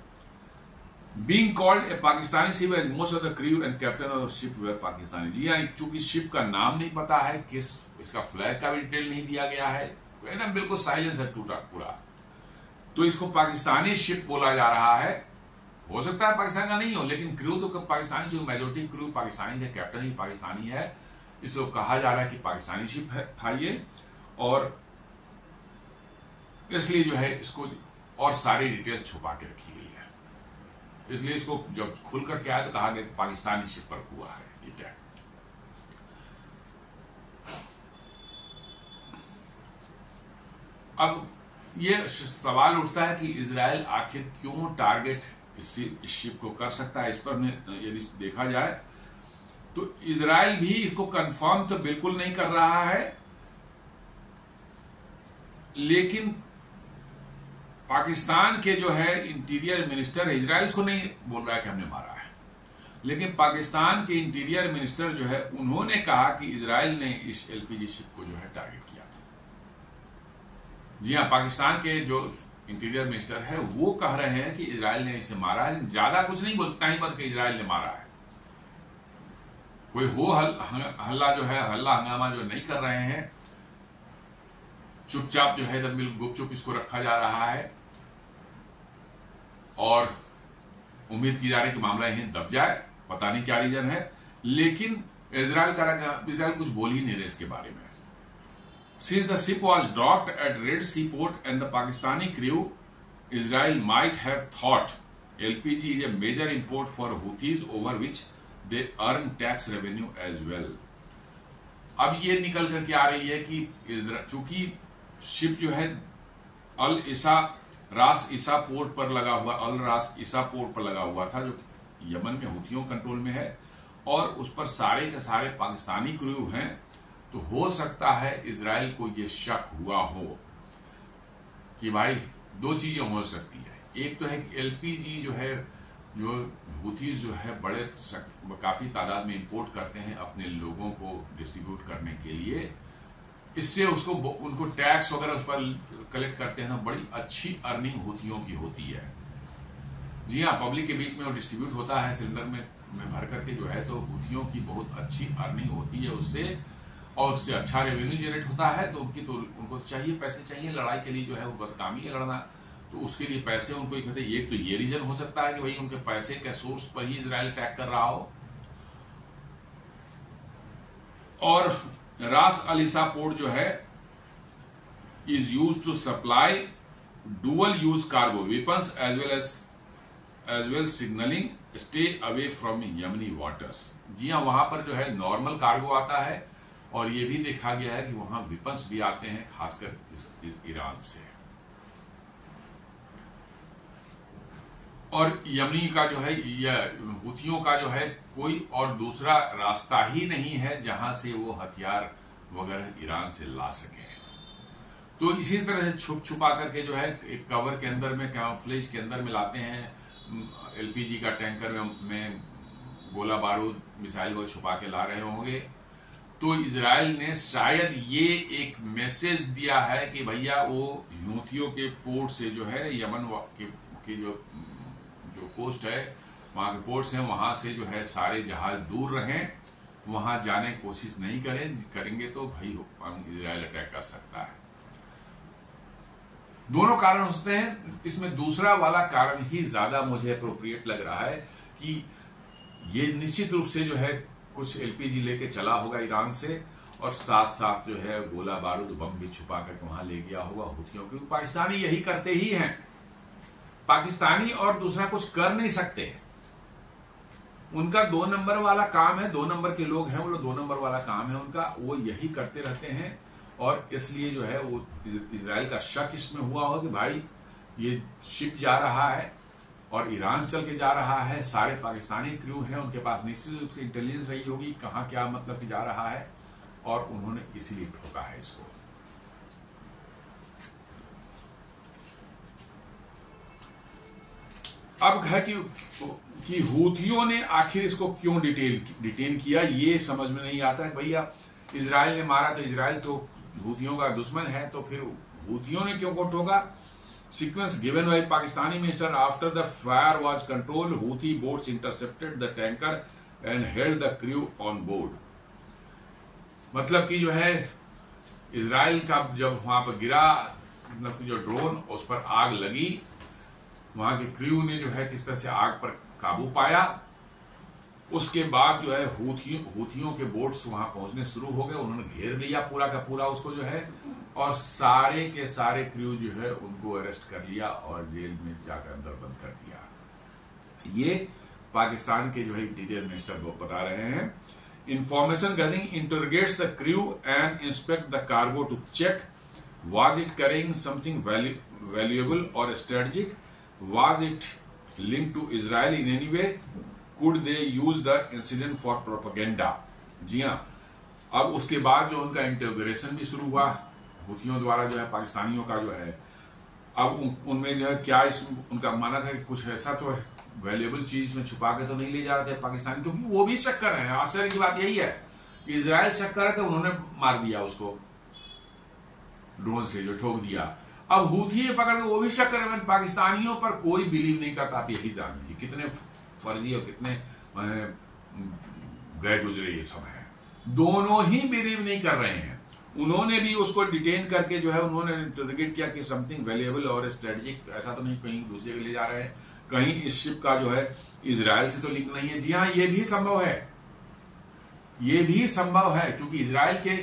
Speaker 1: Being called a Pakistani ship as most of the crew and captain of the ship were Pakistani। जी हाँ, चूंकि शिप का नाम नहीं पता है, किस इसका फ्लैग का भी डिटेल नहीं दिया गया है, एकदम बिल्कुल साइलेंस है टूटा पूरा, तो इसको पाकिस्तानी शिप बोला जा रहा है। हो सकता है पाकिस्तान का नहीं हो, लेकिन क्रू तो पाकिस्तानी, जो मेजोरिटी क्रू पाकिस्तानी थे, कैप्टन भी पाकिस्तानी है, इसको कहा जा रहा है कि पाकिस्तानी शिप है था ये, और इसलिए जो है इसको और सारी डिटेल छुपा के रखी गई है। इसलिए इसको जब खुल करके आया तो कहा गया पाकिस्तानी शिप पर हुआ है ये अटैक। अब ये सवाल उठता है कि इजराइल आखिर क्यों टारगेट इस शिप को कर सकता है। इस पर में यदि देखा जाए तो इजराइल भी इसको कंफर्म तो बिल्कुल नहीं कर रहा है, लेकिन पाकिस्तान के जो है इंटीरियर मिनिस्टर, इजराइल को नहीं बोल रहा है कि हमने मारा है, लेकिन पाकिस्तान के इंटीरियर मिनिस्टर जो है उन्होंने कहा कि इजराइल ने इस एलपीजी शिप को जो है टारगेट किया था। जी हाँ, पाकिस्तान के जो इंटीरियर मिनिस्टर है वो कह रहे हैं कि इजराइल ने इसे मारा है, ज्यादा कुछ नहीं बोलता ही बस कि इजराइल ने मारा है। कोई हो हल्ला जो है, हल्ला हंगामा जो नहीं कर रहे हैं, चुपचाप जो है गुपचुप इसको रखा जा रहा है और उम्मीद की जा रही है कि मामला यहीं दब जाए। पता नहीं क्या रीजन है, लेकिन इजराइल कुछ बोल ही नहीं रहे इसके बारे में। Since the ship was docked at Red Sea port and the Pakistani crew, Israel might have thought LPG is a major import for Houthis over which they earn tax revenue as well। अब ये निकल करके आ रही है कि चूंकि ship जो है रास ईसा पोर्ट पर लगा हुआ, रास ईसा पोर्ट पर लगा हुआ था, जो यमन में हूथियों कंट्रोल में है, और उस पर सारे के सारे पाकिस्तानी क्रू हैं, तो हो सकता है इजराइल को यह शक हुआ हो कि भाई दो चीजें हो सकती है। एक तो है कि एलपीजी जो है, जो हूथीज जो है बड़े काफी तादाद में इंपोर्ट करते हैं अपने लोगों को डिस्ट्रीब्यूट करने के लिए, इससे उनको टैक्स वगैरह उस पर कलेक्ट करते हैं ना, बड़ी अच्छी अर्निंग हूथियों की होती है। जी हाँ, पब्लिक के बीच में वो डिस्ट्रीब्यूट होता है सिलेंडर में भर करके जो है, तो हूथियों की बहुत अच्छी अर्निंग होती है उससे, और उससे अच्छा रेवेन्यू जनरेट होता है। तो उनको चाहिए, पैसे चाहिए लड़ाई के लिए, जो है उनका काम ही है लड़ना, तो उसके लिए पैसे उनको इकट्ठे। एक तो ये रीजन हो सकता है कि भाई उनके पैसे के सोर्स पर ही इजराइल अटैक कर रहा हो। और रास अलीसा पोर्ट जो है is used to supply dual use cargo weapons as well signalling stay away from Yemeni waters. जी हाँ, वहां पर जो है नॉर्मल कार्गो आता है, और ये भी देखा गया है कि वहां वेपन्स भी आते हैं, खासकर ईरान से। और यमनी का जो है, हूथियों का जो है, कोई और दूसरा रास्ता ही नहीं है जहां से वो हथियार वगैरह ईरान से ला सके। तो इसी तरह से छुप छुपा करके जो है एक कवर के अंदर में, कैमोफ्लेज के अंदर में लाते हैं, एलपीजी का टैंकर में गोला बारूद मिसाइल वो छुपा के ला रहे होंगे। तो इजराइल ने शायद ये एक मैसेज दिया है कि भैया वो हूथियों के पोर्ट से जो है, यमन के जो कोस्ट है, वहां के पोर्ट्स हैं, वहां से जो है सारे जहाज दूर रहें, वहां जाने की कोशिश नहीं करेंगे तो भाई इजराइल अटैक कर सकता है। दोनों कारण हो सकते हैं, इसमें दूसरा वाला कारण ही ज्यादा मुझे अप्रोप्रिएट लग रहा है कि ये निश्चित रूप से जो है कुछ एलपीजी लेके चला होगा ईरान से, और साथ साथ जो है गोला बारूद बम भी छुपा करके वहां ले गया होगा हूथियों के। पाकिस्तानी यही करते ही हैं, पाकिस्तानी और दूसरा कुछ कर नहीं सकते। उनका 2 नंबर वाला काम है, 2 नंबर के लोग हैं वो लोग, 2 नंबर वाला काम है उनका, वो यही करते रहते हैं। और इसलिए जो है वो इजराइल का शक इसमें हुआ हो कि भाई ये शिप जा रहा है और ईरान से चल के जा रहा है, सारे पाकिस्तानी क्रू हैं, उनके पास निश्चित रूप से इंटेलिजेंस रही होगी कहाँ क्या मतलब कि जा रहा है, और उन्होंने इसीलिए ठोका है इसको। अब है कि हूथियों ने आखिर इसको क्यों डिटेन किया, ये समझ में नहीं आता है। भैया इजराइल ने मारा तो इजराइल तो हूथियों का दुश्मन है, तो फिर हूथियों ने क्यों को ठोका। Sequence given by Pakistani minister after the fire was control, Houthi boats intercepted the tanker and held the crew on board. मतलब कि जो है इजराइल का जब वहां पर गिरा, मतलब कि जो ड्रोन उस पर आग लगी, वहां के क्रू ने जो है किस तरह से आग पर काबू पाया। उसके बाद जो है हूथियों के बोट्स वहां पहुंचने शुरू हो गए, उन्होंने घेर लिया पूरा का पूरा उसको जो है, और सारे के सारे क्रू जो है उनको अरेस्ट कर लिया और जेल में जाकर अंदर बंद कर दिया। ये पाकिस्तान के जो है इंटीरियर मिनिस्टर वो बता रहे हैं। Information gathering interrogates the crew and inspect the cargo to check was it carrying something valuable or strategic, was it linked to Israel in any way, could they use the incident for propaganda. जी हाँ, अब उसके बाद जो उनका interrogation भी शुरू हुआ हूथियों द्वारा जो है पाकिस्तानियों का जो है, अब उनमें जो है क्या उनका माना था कि कुछ ऐसा तो है वैल्यूएबल चीज में छुपा के तो नहीं ले जा रहे थे पाकिस्तान, क्योंकि वो भी शक कर रहे हैं। आश्चर्य की बात यही है कि इजराइल शक कर रहे थे, उन्होंने मार दिया उसको ड्रोन से, जो ठोक दिया। अब हूथी पकड़ के वो भी शक कर रहे हैं, पाकिस्तानियों पर कोई बिलीव नहीं करता। आप यही जान लीजिए कितने फर्जी और कितने गए गुजरे ये सब है, दोनों ही बिलीव नहीं कर रहे हैं। उन्होंने भी उसको डिटेन करके जो है उन्होंने इंटरोगेट किया कि समथिंग वैल्यूएबल और स्ट्रेटेजिक, ऐसा तो नहीं कहीं दूसरे के ले जा रहे हैं, कहीं इस शिप का जो है इजराइल से तो लिंक नहीं है। जी हाँ, ये भी संभव है, ये भी संभव है, क्योंकि इजराइल के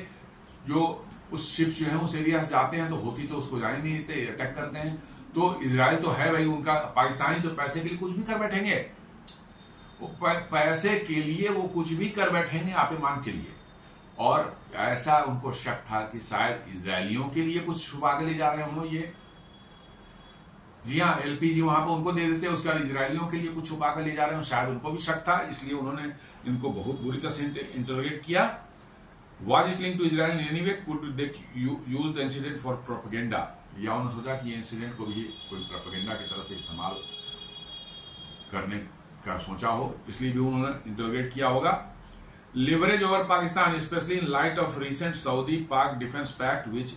Speaker 1: जो उस शिप जो है उस एरिया से जाते हैं तो होती तो उसको जाने नहीं देते, अटैक करते हैं। तो इजराइल तो है भाई उनका, पाकिस्तानी तो पैसे के लिए कुछ भी कर बैठेंगे, पैसे के लिए वो कुछ भी कर बैठेंगे, आप मान चलिए। और ऐसा उनको शक था कि शायद इजरायलियों के लिए कुछ छुपा के ले जा रहे हों ये। जी हाँ, एलपीजी वहां पर उनको दे देते, उसके बाद इजरायलियों के लिए कुछ छुपा कर ले जा रहे हो, शायद उनको भी शक था, इसलिए उन्होंने इनको बहुत बुरी तरह से इंटरोगेट किया। Was it linked to Israel in any way, could they use the incident for propaganda, या उन्होंने सोचा कि ये इंसिडेंट को भी कोई प्रोपेगेंडा की तरह से इस्तेमाल करने का सोचा हो, इसलिए भी उन्होंने इंटरोगेट किया होगा। Leverage over Pakistan specially in light of recent Saudi Pak defence pact which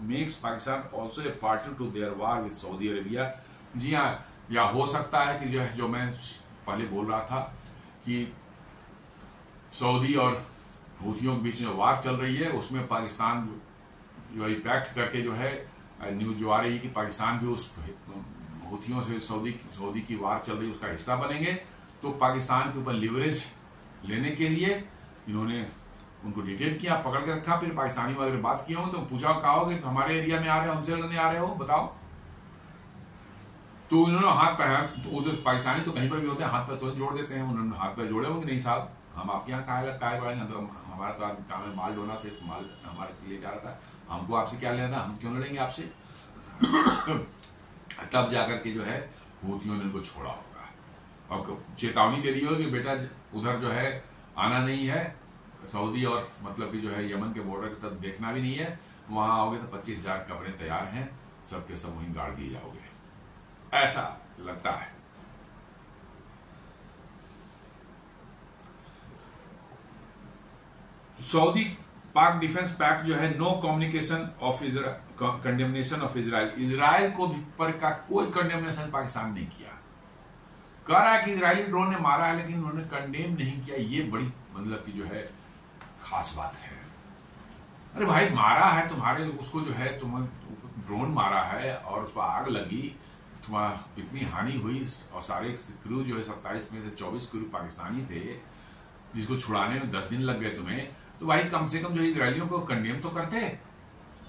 Speaker 1: makes Pakistan also a party to their war with Saudi Arabia. जी हाँ, या हो सकता है कि जो मैं पहले बोल रहा था कि सऊदी और हूथियों के बीच में वार चल रही है, उसमें पाकिस्तान जो पैक्ट करके जो है न्यूज जो आ रही है कि पाकिस्तान भी उस हूथियों से सऊदी की वार चल रही है उसका हिस्सा बनेंगे। तो पाकिस्तान के ऊपर लिवरेज लेने के लिए इन्होंने उनको डिटेन किया, पकड़ के रखा, फिर पाकिस्तानी अगर बात किए हो तो पूछा कहा हो कि हमारे एरिया में आ रहे हो, हमसे लड़ने आ रहे हो, बताओ। तो इन्होंने हाथ पैर, तो उधर पाकिस्तानी तो कहीं पर भी होते हैं, हाथ पैर तो जोड़ देते हैं। उन्होंने हाथ पैर जोड़े होंगे, नहीं साहब हम आपके यहाँ काय बढ़ेंगे, तो हमारा तो काम है माल ढोना, सिर्फ माल हमारे ले जा रहा था, हमको आपसे क्या लेना, हम क्यों लड़ेंगे आपसे। तब जाकर के जो है हूथियों ने उनको छोड़ा होगा और चेतावनी दे दी होगी कि बेटा उधर जो है आना नहीं है, सऊदी और मतलब कि जो है यमन के बॉर्डर की तरफ देखना भी नहीं है, वहां आओगे तो 25,000 कपड़े तैयार हैं, सबके सब वहीं गाड़ दिए जाओगे, ऐसा लगता है। सऊदी पाक डिफेंस पैक्ट जो है no communication of condemnation of Israel, Israel को पर का कोई कंडेमनेशन पाकिस्तान नहीं किया। कह रहा है कि इजरायली ड्रोन ने मारा है लेकिन उन्होंने कंडेम नहीं किया, ये बड़ी मतलब कि जो है खास बात है। अरे भाई मारा है तुम्हारे, उसको जो है तुम ड्रोन मारा है और उस पर आग लगी, तुम्हारा इतनी हानि हुई और सारे क्रू जो है 27 में से 24 क्रू पाकिस्तानी थे जिसको छुड़ाने में 10 दिन लग गए तुम्हें, तो भाई कम से कम जो इजरायलियों को कंडेम तो करते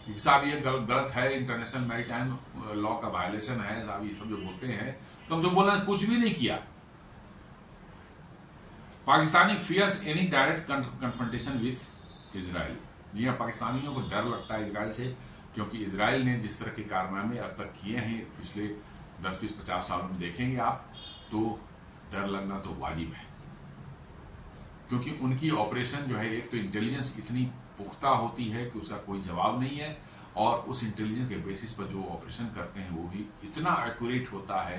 Speaker 1: साहब, ये गलत है, इंटरनेशनल मैरीटाइम लॉ का वायलेशन है साहब, ये सब जो बोलते हैं, तो हम जो बोलना कुछ भी नहीं किया। Pakistani fears any direct confrontation with Israel, जी हाँ, पाकिस्तानियों को डर लगता है इजराइल से, क्योंकि इजराइल ने जिस तरह के कारनामे अब तक किए हैं पिछले 10, 20, 50 सालों में देखेंगे आप, तो डर लगना तो वाजिब है। क्योंकि उनकी ऑपरेशन जो है, एक तो इंटेलिजेंस इतनी पुख्ता होती है कि उसका कोई जवाब नहीं है, और उस इंटेलिजेंस के बेसिस पर जो ऑपरेशन करते हैं वो भी इतना एक्यूरेट होता है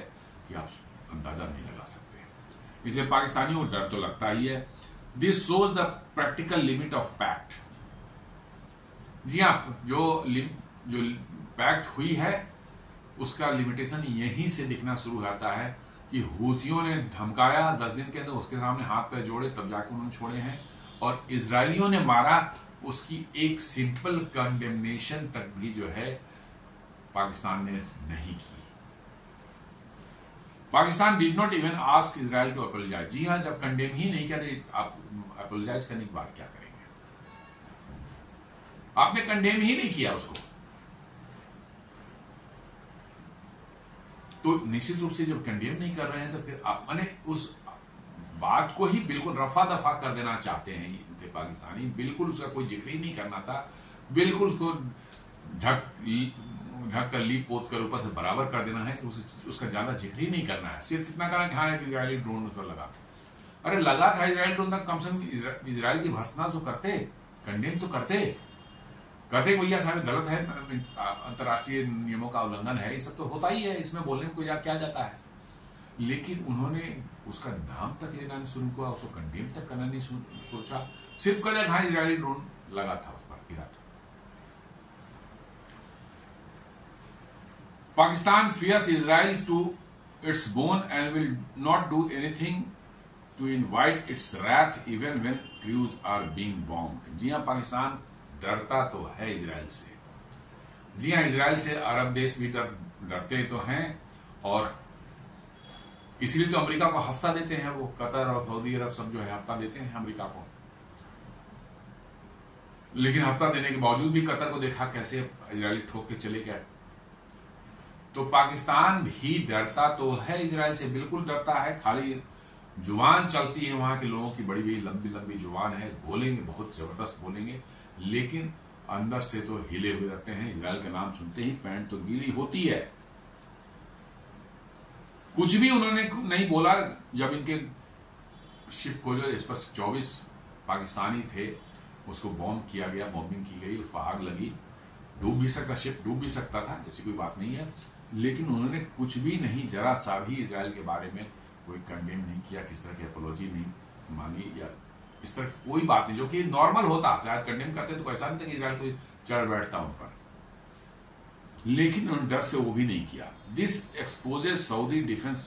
Speaker 1: कि आप अंदाजा नहीं लगा सकते। इसलिए पाकिस्तानियों को डर तो लगता ही है। This shows the practical limit of pact. जी हाँ, जो पैक्ट हुई है उसका लिमिटेशन यहीं से दिखना शुरू होता है कि हूथियों ने धमकाया 10 दिन के अंदर, उसके सामने हाथ पैर जोड़े, तब जाके उन्होंने छोड़े हैं। और इजरायलियों ने मारा, उसकी एक सिंपल कंडेमनेशन तक भी जो है पाकिस्तान ने नहीं की। Pakistan did not even ask Israel to apologise. जी हाँ, जब कंडेम ही नहीं किया तो आप अपोलोजाइज करने की बात क्या करेंगे? आपने कंडेम ही नहीं किया उसको, तो निश्चित रूप से जब कंडेम नहीं कर रहे हैं तो फिर आप माने उस बात को ही बिल्कुल रफा दफा कर देना चाहते हैं थे पाकिस्तानी। बिल्कुल उसका कोई जिक्र ही नहीं करना था, बिल्कुल उसको ढक कर लीप पोत कर ऊपर से बराबर कर देना है कि उसका ज्यादा जिक्र ही नहीं करना है। सिर्फ इतना करना कि हाँ इजरायली ड्रोन उस पर लगा था। अरे लगा था इजरायली ड्रोन, तक कम से कम इजराइल की भर्त्सना तो करते, कंडेम तो करते भैया साहब गलत है, अंतर्राष्ट्रीय नियमों का उल्लंघन है, ये सब तो होता ही है, इसमें बोलने को क्या जाता है। लेकिन उन्होंने उसका नाम तक लेना नहीं शुरू किया, उसको कंडेम तक करना नहीं सोचा, सिर्फ कहते हाँ इजरायली ड्रोन लगा था, उस पर गिरा था। Pakistan fears Israel to its bone and will not do anything to invite its wrath even when crews are being bombed। जी हाँ, पाकिस्तान डरता तो है इजराइल से। जी हाँ, इजराइल से अरब देश भी डरते तो हैं, और इसलिए तो अमेरिका को हफ्ता देते हैं वो, कतर और सऊदी अरब सब जो है हफ्ता देते हैं अमेरिका को। लेकिन हफ्ता देने के बावजूद भी कतर को देखा कैसे इजरायली ठोक के चले गए। तो पाकिस्तान भी डरता तो है इजराइल से, बिल्कुल डरता है। खाली जुबान चलती है वहां के लोगों की, बड़ी बड़ी लंबी लंबी जुबान है, बोलेंगे बहुत जबरदस्त बोलेंगे, लेकिन अंदर से तो हिले हुए रहते हैं। इजराइल का नाम सुनते ही पैंट तो गीली होती है। कुछ भी उन्होंने नहीं बोला जब इनके शिप को, जो इस पर 24 पाकिस्तानी थे, उसको बॉम्ब किया गया, बॉम्बिंग की गई, उस पर आग लगी, डूब भी सकता, शिप डूब भी सकता था, ऐसी कोई बात नहीं है। लेकिन उन्होंने कुछ भी नहीं, जरा सा भी इजराइल के बारे में कोई कंडेम नहीं किया, किस तरह की अपोलॉजी नहीं मांगी, या इस तरह की कोई बात नहीं, जो कि नॉर्मल होता। शायद कंडेम करते तो ऐसा नहीं था कि इजराइल कोई चढ़ बैठता उन पर, लेकिन उन्होंने डर से वो भी नहीं किया। This exposes Saudi defence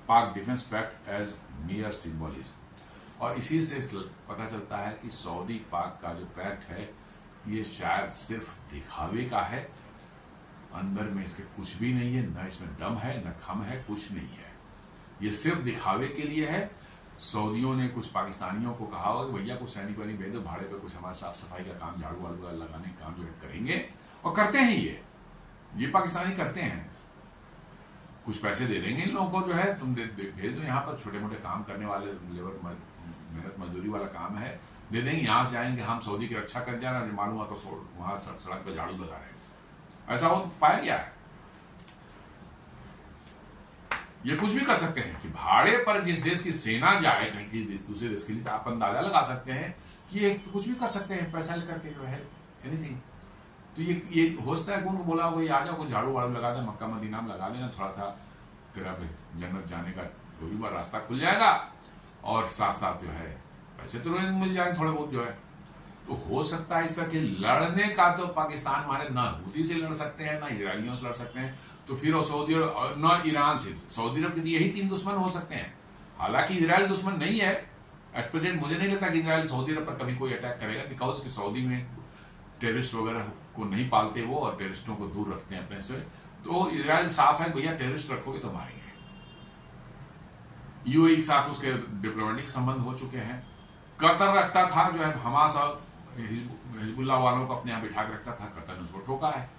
Speaker 1: Pak defence pact as mere symbolism. और इसी से पता चलता है कि सऊदी पाक का जो पैक्ट है ये शायद सिर्फ दिखावे का है, अंदर में इसके कुछ भी नहीं है, न इसमें दम है न खम है, कुछ नहीं है, ये सिर्फ दिखावे के लिए है। सऊदियों ने कुछ पाकिस्तानियों को कहा होगा भैया कुछ सैनिक वैनिक भेज दो, भाड़े पे कुछ हमारा साफ सफाई का काम, झाड़ू वाड़ू लगाने का काम जो है करेंगे, और करते हैं ये पाकिस्तानी करते हैं। कुछ पैसे दे देंगे इन लोगों को, जो है तुम भेज दो यहाँ पर, छोटे मोटे काम करने वाले, लेबर मेहनत मजदूरी वाला काम है, दे देंगे, यहां से आएंगे, हम सऊदी की रक्षा कर जाना, मालूम हुआ तो वहां सड़क पर झाड़ू लगा रहे हैं। ऐसा हो पाया गया है। ये कुछ भी कर सकते हैं कि भाड़े पर जिस देश की सेना जाए कहीं दूसरे देश के लिए, तो आप अंदाजा लगा सकते हैं कि ये कुछ भी कर सकते हैं पैसा लेकर के, जो है एनीथिंग। तो ये हो सकता है कि उनको बोला वो आ जाओ, कुछ झाड़ू वाड़ू लगा दे, मक्का मदीना में लगा देना, थोड़ा था फिर अब जन्नत जाने का जो भी रास्ता खुल जाएगा, और साथ साथ जो है पैसे तो मिल जाएंगे थोड़े बहुत, जो है तो हो सकता है इस तरह के लड़ने का। तो पाकिस्तान हमारे ना हूथी से लड़ सकते हैं, ना इजरायलियों से लड़ सकते हैं, तो फिर वो सऊदी और न ईरान से, सऊदी अरब के यही 3 दुश्मन हो सकते हैं। हालांकि इजराइल दुश्मन नहीं है एट प्रेजेंट, मुझे नहीं लगता कि इजराइल सऊदी अरब पर कभी कोई अटैक करेगा, बिकॉज कि सऊदी में टेररिस्ट वगैरह को नहीं पालते वो, और टेररिस्टों को दूर रखते हैं अपने से। तो इजराइल साफ है भैया, टेररिस्ट रखोगे तो मारेंगे। यूएई के साथ उसके डिप्लोमेटिक संबंध हो चुके हैं। कतर रखता था जो है हमास और हिजबुल्लाह वालों को अपने यहां बिठा के रखता था, कतर ने उसको ठोका है।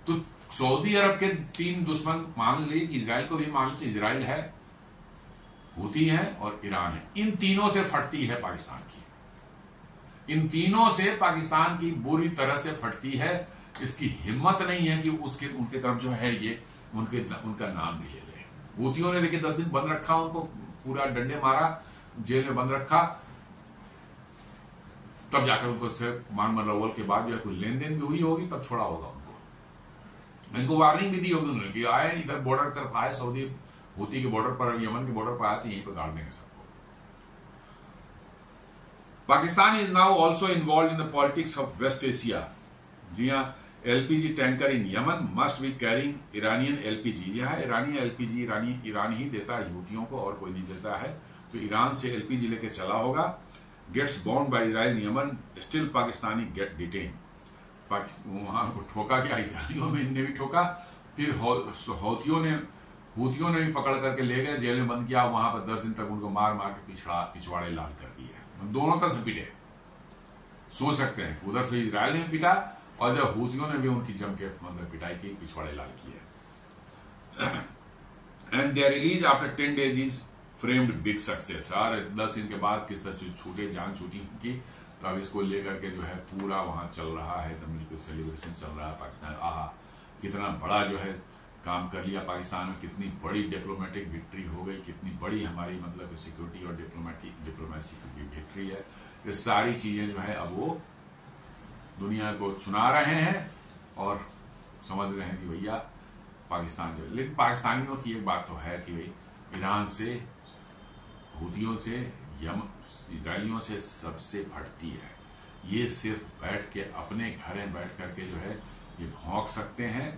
Speaker 1: तो सऊदी अरब के 3 दुश्मन मान ली, इजराइल को भी मान ली, इजराइल है, हूथी है और ईरान है। इन तीनों से फटती है पाकिस्तान की, इन तीनों से पाकिस्तान की बुरी तरह से फटती है। इसकी हिम्मत नहीं है कि उनके तरफ जो है ये उनका नाम भी ले ले। हूथियों ने देखिए 10 दिन बंद रखा, उनको पूरा डंडे मारा, जेल में बंद रखा, तब जाकर उनको मान मनोवल के बाद जो है कोई लेन देन भी हुई होगी, तब छोड़ा होगा उनको वार्निंग भी दी होगी उन्होंने कि आए इधर बॉर्डर की तरफ आए, सऊदी हूती के बॉर्डर पर, यमन के बॉर्डर पर आए तो यहीं पर गाड़ देंगे सबको। Pakistan is now also involve in the politics of West Asia. जी हाँ, LPG tanker in Yemen must be carrying Iranian LPG. जी हाँ, ईरानी एलपीजी ईरान ही देता है हूतियों को, और कोई नहीं देता है। तो ईरान से एलपीजी लेके चला होगा। Gets bound by Israel Yemen, still Pakistani get detain. वहां को ठोका क्या, ईरानियों में इनने भी ठोका, फिर हूतियों ने भी पकड़ करके ले गए, जेल में बंद किया। वहां पर 10 दिन तक उनको मार मार के पिछवाड़े लाल कर दिए। दोनों तरफ से पिटे। सोच सकते हैं, उधर से इजराइल ने पिटा और जब हूतियों ने भी उनकी जम के मतलब पिटाई की, पिछवाड़े लाल किए। And they release after 10 days is framed big success. और 10 दिन के बाद किस तरह से छूटे, जान छूटी उनकी। तो अब इसको लेकर के जो है पूरा वहां चल रहा है, तो बिल्कुल सेलिब्रेशन चल रहा है पाकिस्तान। आहा, कितना बड़ा जो है काम कर लिया पाकिस्तान में, कितनी बड़ी डिप्लोमेटिक विक्ट्री हो गई, कितनी बड़ी हमारी मतलब सिक्योरिटी और डिप्लोमेसी की विक्ट्री है। ये सारी चीजें जो है अब वो दुनिया को सुना रहे हैं और समझ रहे हैं कि भैया पाकिस्तान जो है। लेकिन पाकिस्तानियों की एक बात तो है कि भाई ईरान से, हूतियों से, इजरायलियों से सबसे फटती है। ये सिर्फ बैठ के अपने घर में बैठ करके जो है ये भौंक सकते हैं।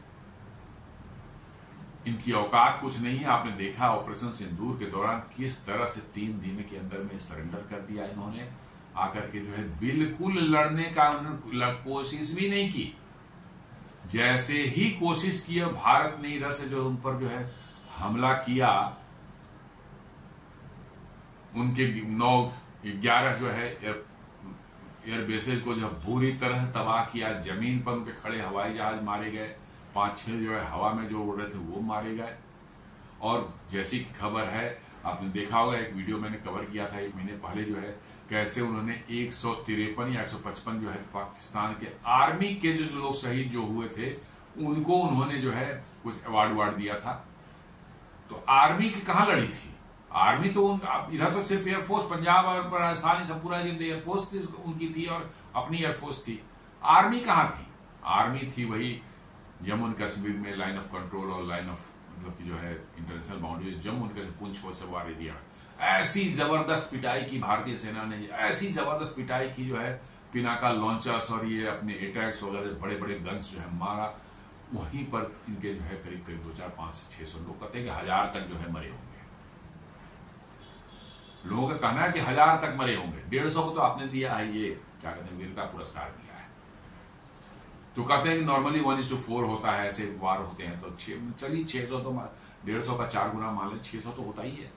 Speaker 1: इनकी औकात कुछ नहीं है। आपने देखा ऑपरेशन सिंदूर के दौरान किस तरह से 3 दिन के अंदर में सरेंडर कर दिया इन्होंने, आकर के जो है बिल्कुल लड़ने का उन्होंने कोशिश भी नहीं की। जैसे ही कोशिश की भारत ने इधर से जो उन पर जो है हमला किया, उनके 9-11 जो है एयर बेसेज को जो बुरी तरह तबाह किया। जमीन पर उनके खड़े हवाई जहाज मारे गए, 5-6 जो है हवा में जो उड़ रहे थे वो मारे गए। और जैसी खबर है, आपने देखा होगा, एक वीडियो मैंने कवर किया था 1 महीने पहले, जो है कैसे उन्होंने 153 या 155 जो है पाकिस्तान के आर्मी के जो लोग शहीद जो हुए थे उनको उन्होंने जो है कुछ अवार्ड दिया था। तो आर्मी की कहां लड़ी थी? आर्मी तो इधर तो सिर्फ एयरफोर्स, पंजाब और राजस्थान सब पूरा एयरफोर्स उनकी थी और अपनी एयरफोर्स थी। आर्मी कहां थी? आर्मी थी वही जम्मू एंड कश्मीर में लाइन ऑफ कंट्रोल और लाइन ऑफ मतलब की जो है international boundary, Jammu and Poonch को सवार एरिया। ऐसी जबरदस्त पिटाई की भारतीय सेना ने, ऐसी जबरदस्त पिटाई की जो है पिनाका लॉन्चर्स और ये अपने अटैक्स वगैरह बड़े बड़े गन्स जो है मारा। वहीं पर इनके जो है करीब 2-4-500-600 लोग कहते हैं कि 1000 तक जो है मरे होंगे। लोगों का कहना है कि 1000 तक मरे होंगे। 150 को तो आपने दिया है ये क्या कहते हैं वीरता पुरस्कार दिया है। तो कहते हैं कि नॉर्मली 1:4 होता है, ऐसे वार होते हैं। तो चलिए 600 तो 150 का 4 गुना मान लें, 600 तो होता ही है।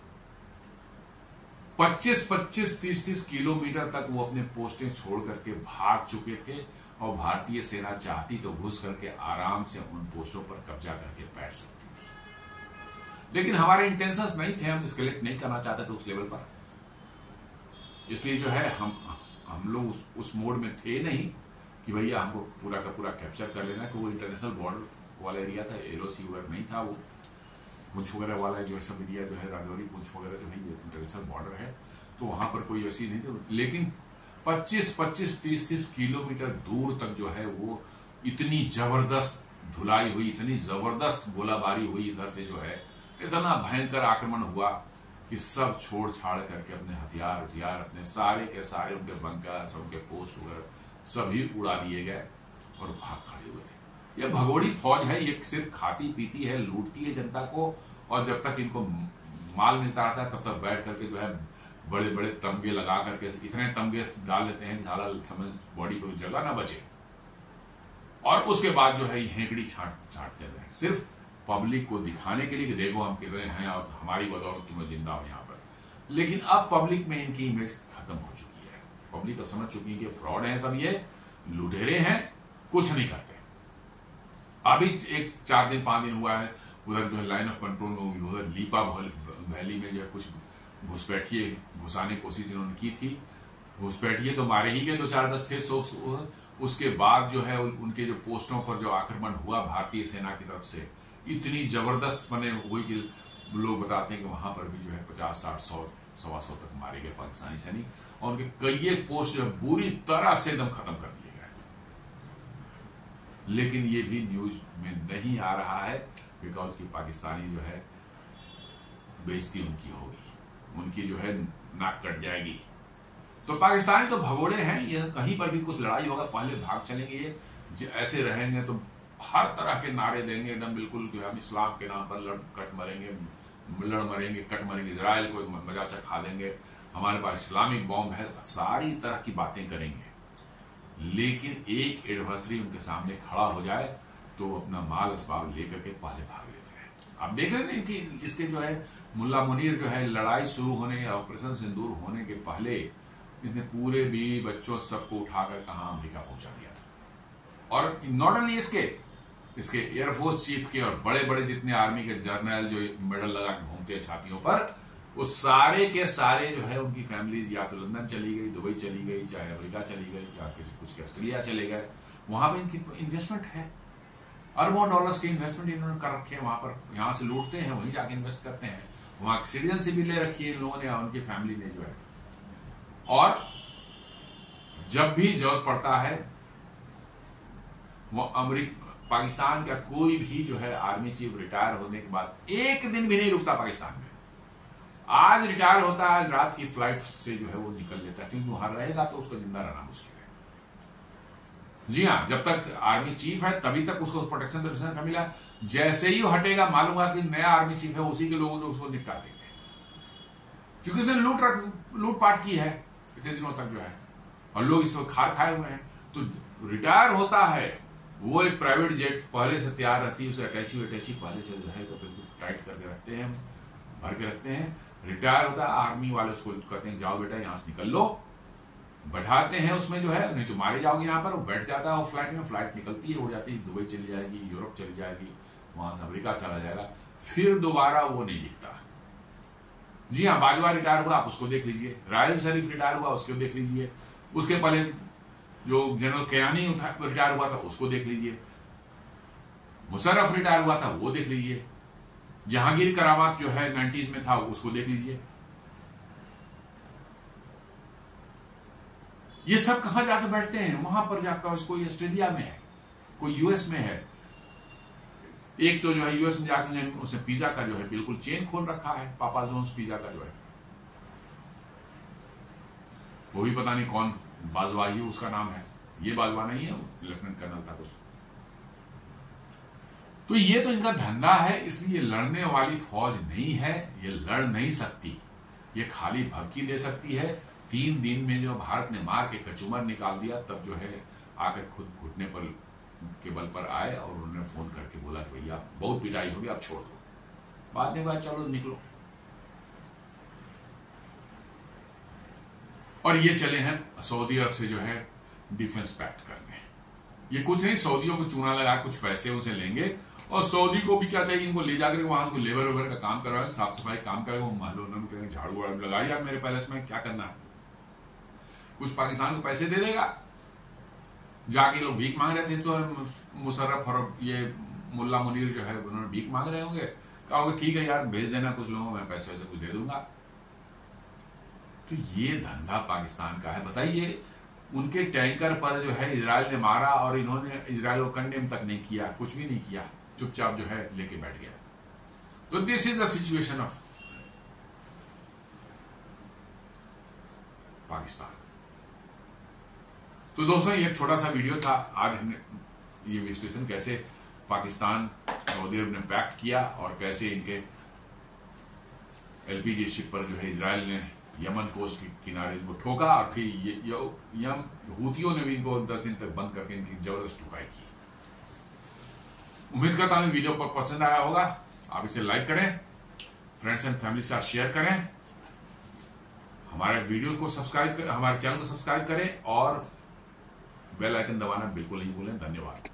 Speaker 1: 25-25, 30-30 किलोमीटर तक वो अपने पोस्टें छोड़ करके भाग चुके थे और भारतीय सेना चाहती तो घुस करके आराम से उन पोस्टों पर कब्जा करके बैठ सकती थी। लेकिन हमारे इंटेंशंस नहीं थे, हम एस्केलेट नहीं करना चाहते थे उस लेवल पर। इसलिए जो है हम लोग उस मोड में थे नहीं कि भैया हमको पूरा का पूरा कैप्चर कर लेना, कि वो इंटरनेशनल बॉर्डर वाला एरिया था, एलओसी वगैरह नहीं था। वो पुंछ वगैरह वाला जो है सब एरिया जो है राजौरी पुंछ वगैरह जो है ये इंटरनेशनल बॉर्डर है, तो वहां पर कोई ऐसी नहीं थी। लेकिन 25-25, 30-30 किलोमीटर दूर तक जो है वो इतनी जबरदस्त धुलाई हुई, इतनी जबरदस्त गोलाबारी हुई इधर से जो है, इतना भयंकर आक्रमण हुआ कि सब छोड़ छाड़ करके अपने हथियार अपने सारे के सारे उनके बंकर, उनके पोस्ट वगैरह सभी उड़ा दिए गए और भाग खड़े हुए थे। यह भगोड़ी फौज है, ये सिर्फ खाती पीती है, लूटती है जनता को, और जब तक इनको माल मिलता रहता है तब तक बैठ करके जो है बड़े बड़े तमगे लगा करके इतने तमगे डाल देते हैं कि साला समझ बॉडी पर जगह ना बचे, और उसके बाद जो है हेकड़ी छाटते रहे, सिर्फ पब्लिक को दिखाने के लिए कि देखो हम कितने हैं और हमारी बदौलत तुम्हें जिंदा हो यहाँ पर। लेकिन अब पब्लिक में इनकी इमेज खत्म हो चुकी है। पब्लिक अब समझ चुकी है कि फ्रॉड है, सब ये लुटेरे हैं, कुछ नहीं करते। अभी 4 दिन 5 दिन हुआ है उधर जो है लाइन ऑफ कंट्रोल में, उधर लीपा वैली में जो है कुछ घुसपैठिए घुसाने की कोशिश इन्होंने की थी। घुसपैठिए तो मारे ही गए 2-4-10 थे। उसके बाद जो है उनके जो पोस्टों पर जो आक्रमण हुआ भारतीय सेना की तरफ से, इतनी जबरदस्त बने हुई कि लोग बताते हैं कि वहां पर भी जो है 50, 60, 100, 125 तक मारे गए पाकिस्तानी सैनिक, और उनके कई एक पोस्ट जो है बुरी तरह से एकदम खत्म कर दिए गए। लेकिन ये भी न्यूज में नहीं आ रहा है, बिकॉज की पाकिस्तानी जो है बेइज्जती उनकी होगी, उनकी जो है नाक कट जाएगी। तो पाकिस्तानी तो भगोड़े हैं, यह कहीं पर भी कुछ लड़ाई होगा पहले भाग चलेंगे, ये ऐसे रहेंगे तो हर तरह के नारे देंगे एकदम बिल्कुल कि हम इस्लाम के नाम पर लड़ मरेंगे, कट मरेंगे, इजराइल को मजा चखा देंगे, हमारे पास इस्लामिक बॉम्ब है, सारी तरह की बातें करेंगे। लेकिन एक एडवर्सरी उनके सामने खड़ा हो जाए तो अपना माल असबाब लेकर के पहले भाग लेते हैं। आप देख रहे हैं कि इसके जो है मुल्ला मुनीर जो है लड़ाई शुरू होने या ऑपरेशन सिंदूर होने के पहले इसने पूरे बीवी बच्चों सबको उठाकर कहां अमेरिका पहुंचा दिया था। और नॉट ओनली इसके एयरफोर्स चीफ के और बड़े बड़े जितने आर्मी के जर्नल जो मेडल लगा के घूमते हैं छातियों पर, वो सारे के सारे जो है उनकी फैमिलीज या तो लंदन चली गई, दुबई चली गई, चाहे अमेरिका चली गई, चाहे कुछ के ऑस्ट्रेलिया चले गए। वहां पर इनकी इन्वेस्टमेंट है, अरबों डॉलर्स के इन्वेस्टमेंट इन्होंने कर रखे हैं वहां पर। यहां से लूटते हैं, वहीं जाके इन्वेस्ट करते हैं। वहां की सिटीजनशिप भी ले रखी है इन लोगों ने, उनकी फैमिली ने जो है। और जब भी जरूरत पड़ता है वो पाकिस्तान का कोई भी जो है आर्मी चीफ रिटायर होने के बाद एक दिन भी नहीं रुकता पाकिस्तान में। आज रिटायर होता है, रात की फ्लाइट से जो है वो निकल लेता है, क्योंकि वहां रहेगा तो उसको जिंदा रहना मुश्किल है। जी हाँ, जब तक आर्मी चीफ है तभी तक उसको प्रोटेक्शन का मिला। जैसे ही वो हटेगा मालूम हुआ कि नया आर्मी चीफ है, उसी के लोगों ने उसको निपटा देंगे, क्योंकि उसने लूटपाट की है इतने दिनों तक जो है, और लोग इसको खार खाए हुए हैं। तो रिटायर होता है वो एक प्राइवेट जेट पहले से तैयार रहती है, उसे अटैची पहले से जो है तो बिल्कुल टाइट करके रखते हैं, भर के रखते हैं। रिटायर होता है, आर्मी वाले उसको कहते हैं जाओ बेटा यहां से निकल लो, बैठाते हैं उसमें जो है, नहीं तो मारे जाओगे यहाँ पर। वो बैठ जाता है वो फ्लाइट में, फ्लाइट निकलती है, उड़ जाती है, दुबई चली जाएगी, यूरोप चली जाएगी, वहां से अमेरिका चला जाएगा, फिर दोबारा वो नहीं दिखता। जी हाँ, बाजवा रिटायर हुआ, आप उसको देख लीजिए। रायल शरीफ रिटायर हुआ, उसको देख लीजिए। उसके पहले जो जनरल कयानी रिटायर हुआ था उसको देख लीजिए। मुशर्रफ रिटायर हुआ था वो देख लीजिए। जहांगीर करामात जो है 90s में था उसको देख लीजिए। ये सब कहां जाकर बैठते हैं? वहां पर जाकर, कोई ऑस्ट्रेलिया में है, कोई यूएस में है। एक तो जो है यूएस में जाकर उसने पिज्जा का जो है बिल्कुल चेन खोल रखा है, पापा जोन्स पिज्जा का जो है, वो भी पता नहीं कौन बाजवा ही उसका नाम है, ये बाजवा नहीं है, लेफ्टिनेंट कर्नल था कुछ। तो ये तो इनका धंधा है, इसलिए लड़ने वाली फौज नहीं है, ये लड़ नहीं सकती, ये खाली भभकी दे सकती है। 3 दिन में जो भारत ने मार के कचूमर निकाल दिया, तब जो है आकर खुद घुटने पर के बल पर आए और उन्होंने फोन करके बोला कि भैया बहुत पिटाई होगी, आप छोड़ दो। बाद में बात, चलो निकलो। और ये चले हैं सऊदी अरब से जो है डिफेंस पैक्ट करने। ये कुछ नहीं, सऊदियों को चूना लगा कुछ पैसे उसे लेंगे, और सऊदी को भी क्या चाहिए, इनको ले जाकर वहां को लेबर वेबर का काम करवाएंगे, साफ सफाई काम करेंगे, वो मान लो उन्होंने कहेंगे झाड़ू वाड़ू लगाई यार मेरे पैलेस में, क्या करना है। कुछ पाकिस्तान को पैसे दे देगा, जाके लोग भीख मांग रहे थे तो मुशर्रफ और ये मुल्ला मुनीर जो है उन्होंने भीख मांग रहे होंगे, कहोगे ठीक है यार भेज देना कुछ लोगों, मैं पैसे वैसे कुछ दे दूंगा। तो ये धंधा पाकिस्तान का है। बताइए, उनके टैंकर पर जो है इजराइल ने मारा और इन्होंने इजराइल को कंडेम तक नहीं किया, कुछ भी नहीं किया, चुपचाप जो है लेके बैठ गया। तो this is the situation of Pakistan. तो दोस्तों, ये एक छोटा सा वीडियो था, आज हमने ये विश्लेषण कैसे पाकिस्तान सऊदी अरब ने पैक्ट किया और कैसे इनके एलपीजी शिप पर जो है इजराइल ने यमन कोस्ट के किनारे इनको ठोका, और फिर हूतियों ने भी इनको 10 दिन तक बंद करके इनकी जबरदस्त ठुकाई की। उम्मीद करता हूं वीडियो पसंद आया होगा। आप इसे लाइक करें, फ्रेंड्स एंड फैमिली के साथ शेयर करें, हमारे वीडियो को सब्सक्राइब करें, हमारे चैनल को सब्सक्राइब करें, और बेल आइकन दबाना बिल्कुल नहीं भूलें। धन्यवाद।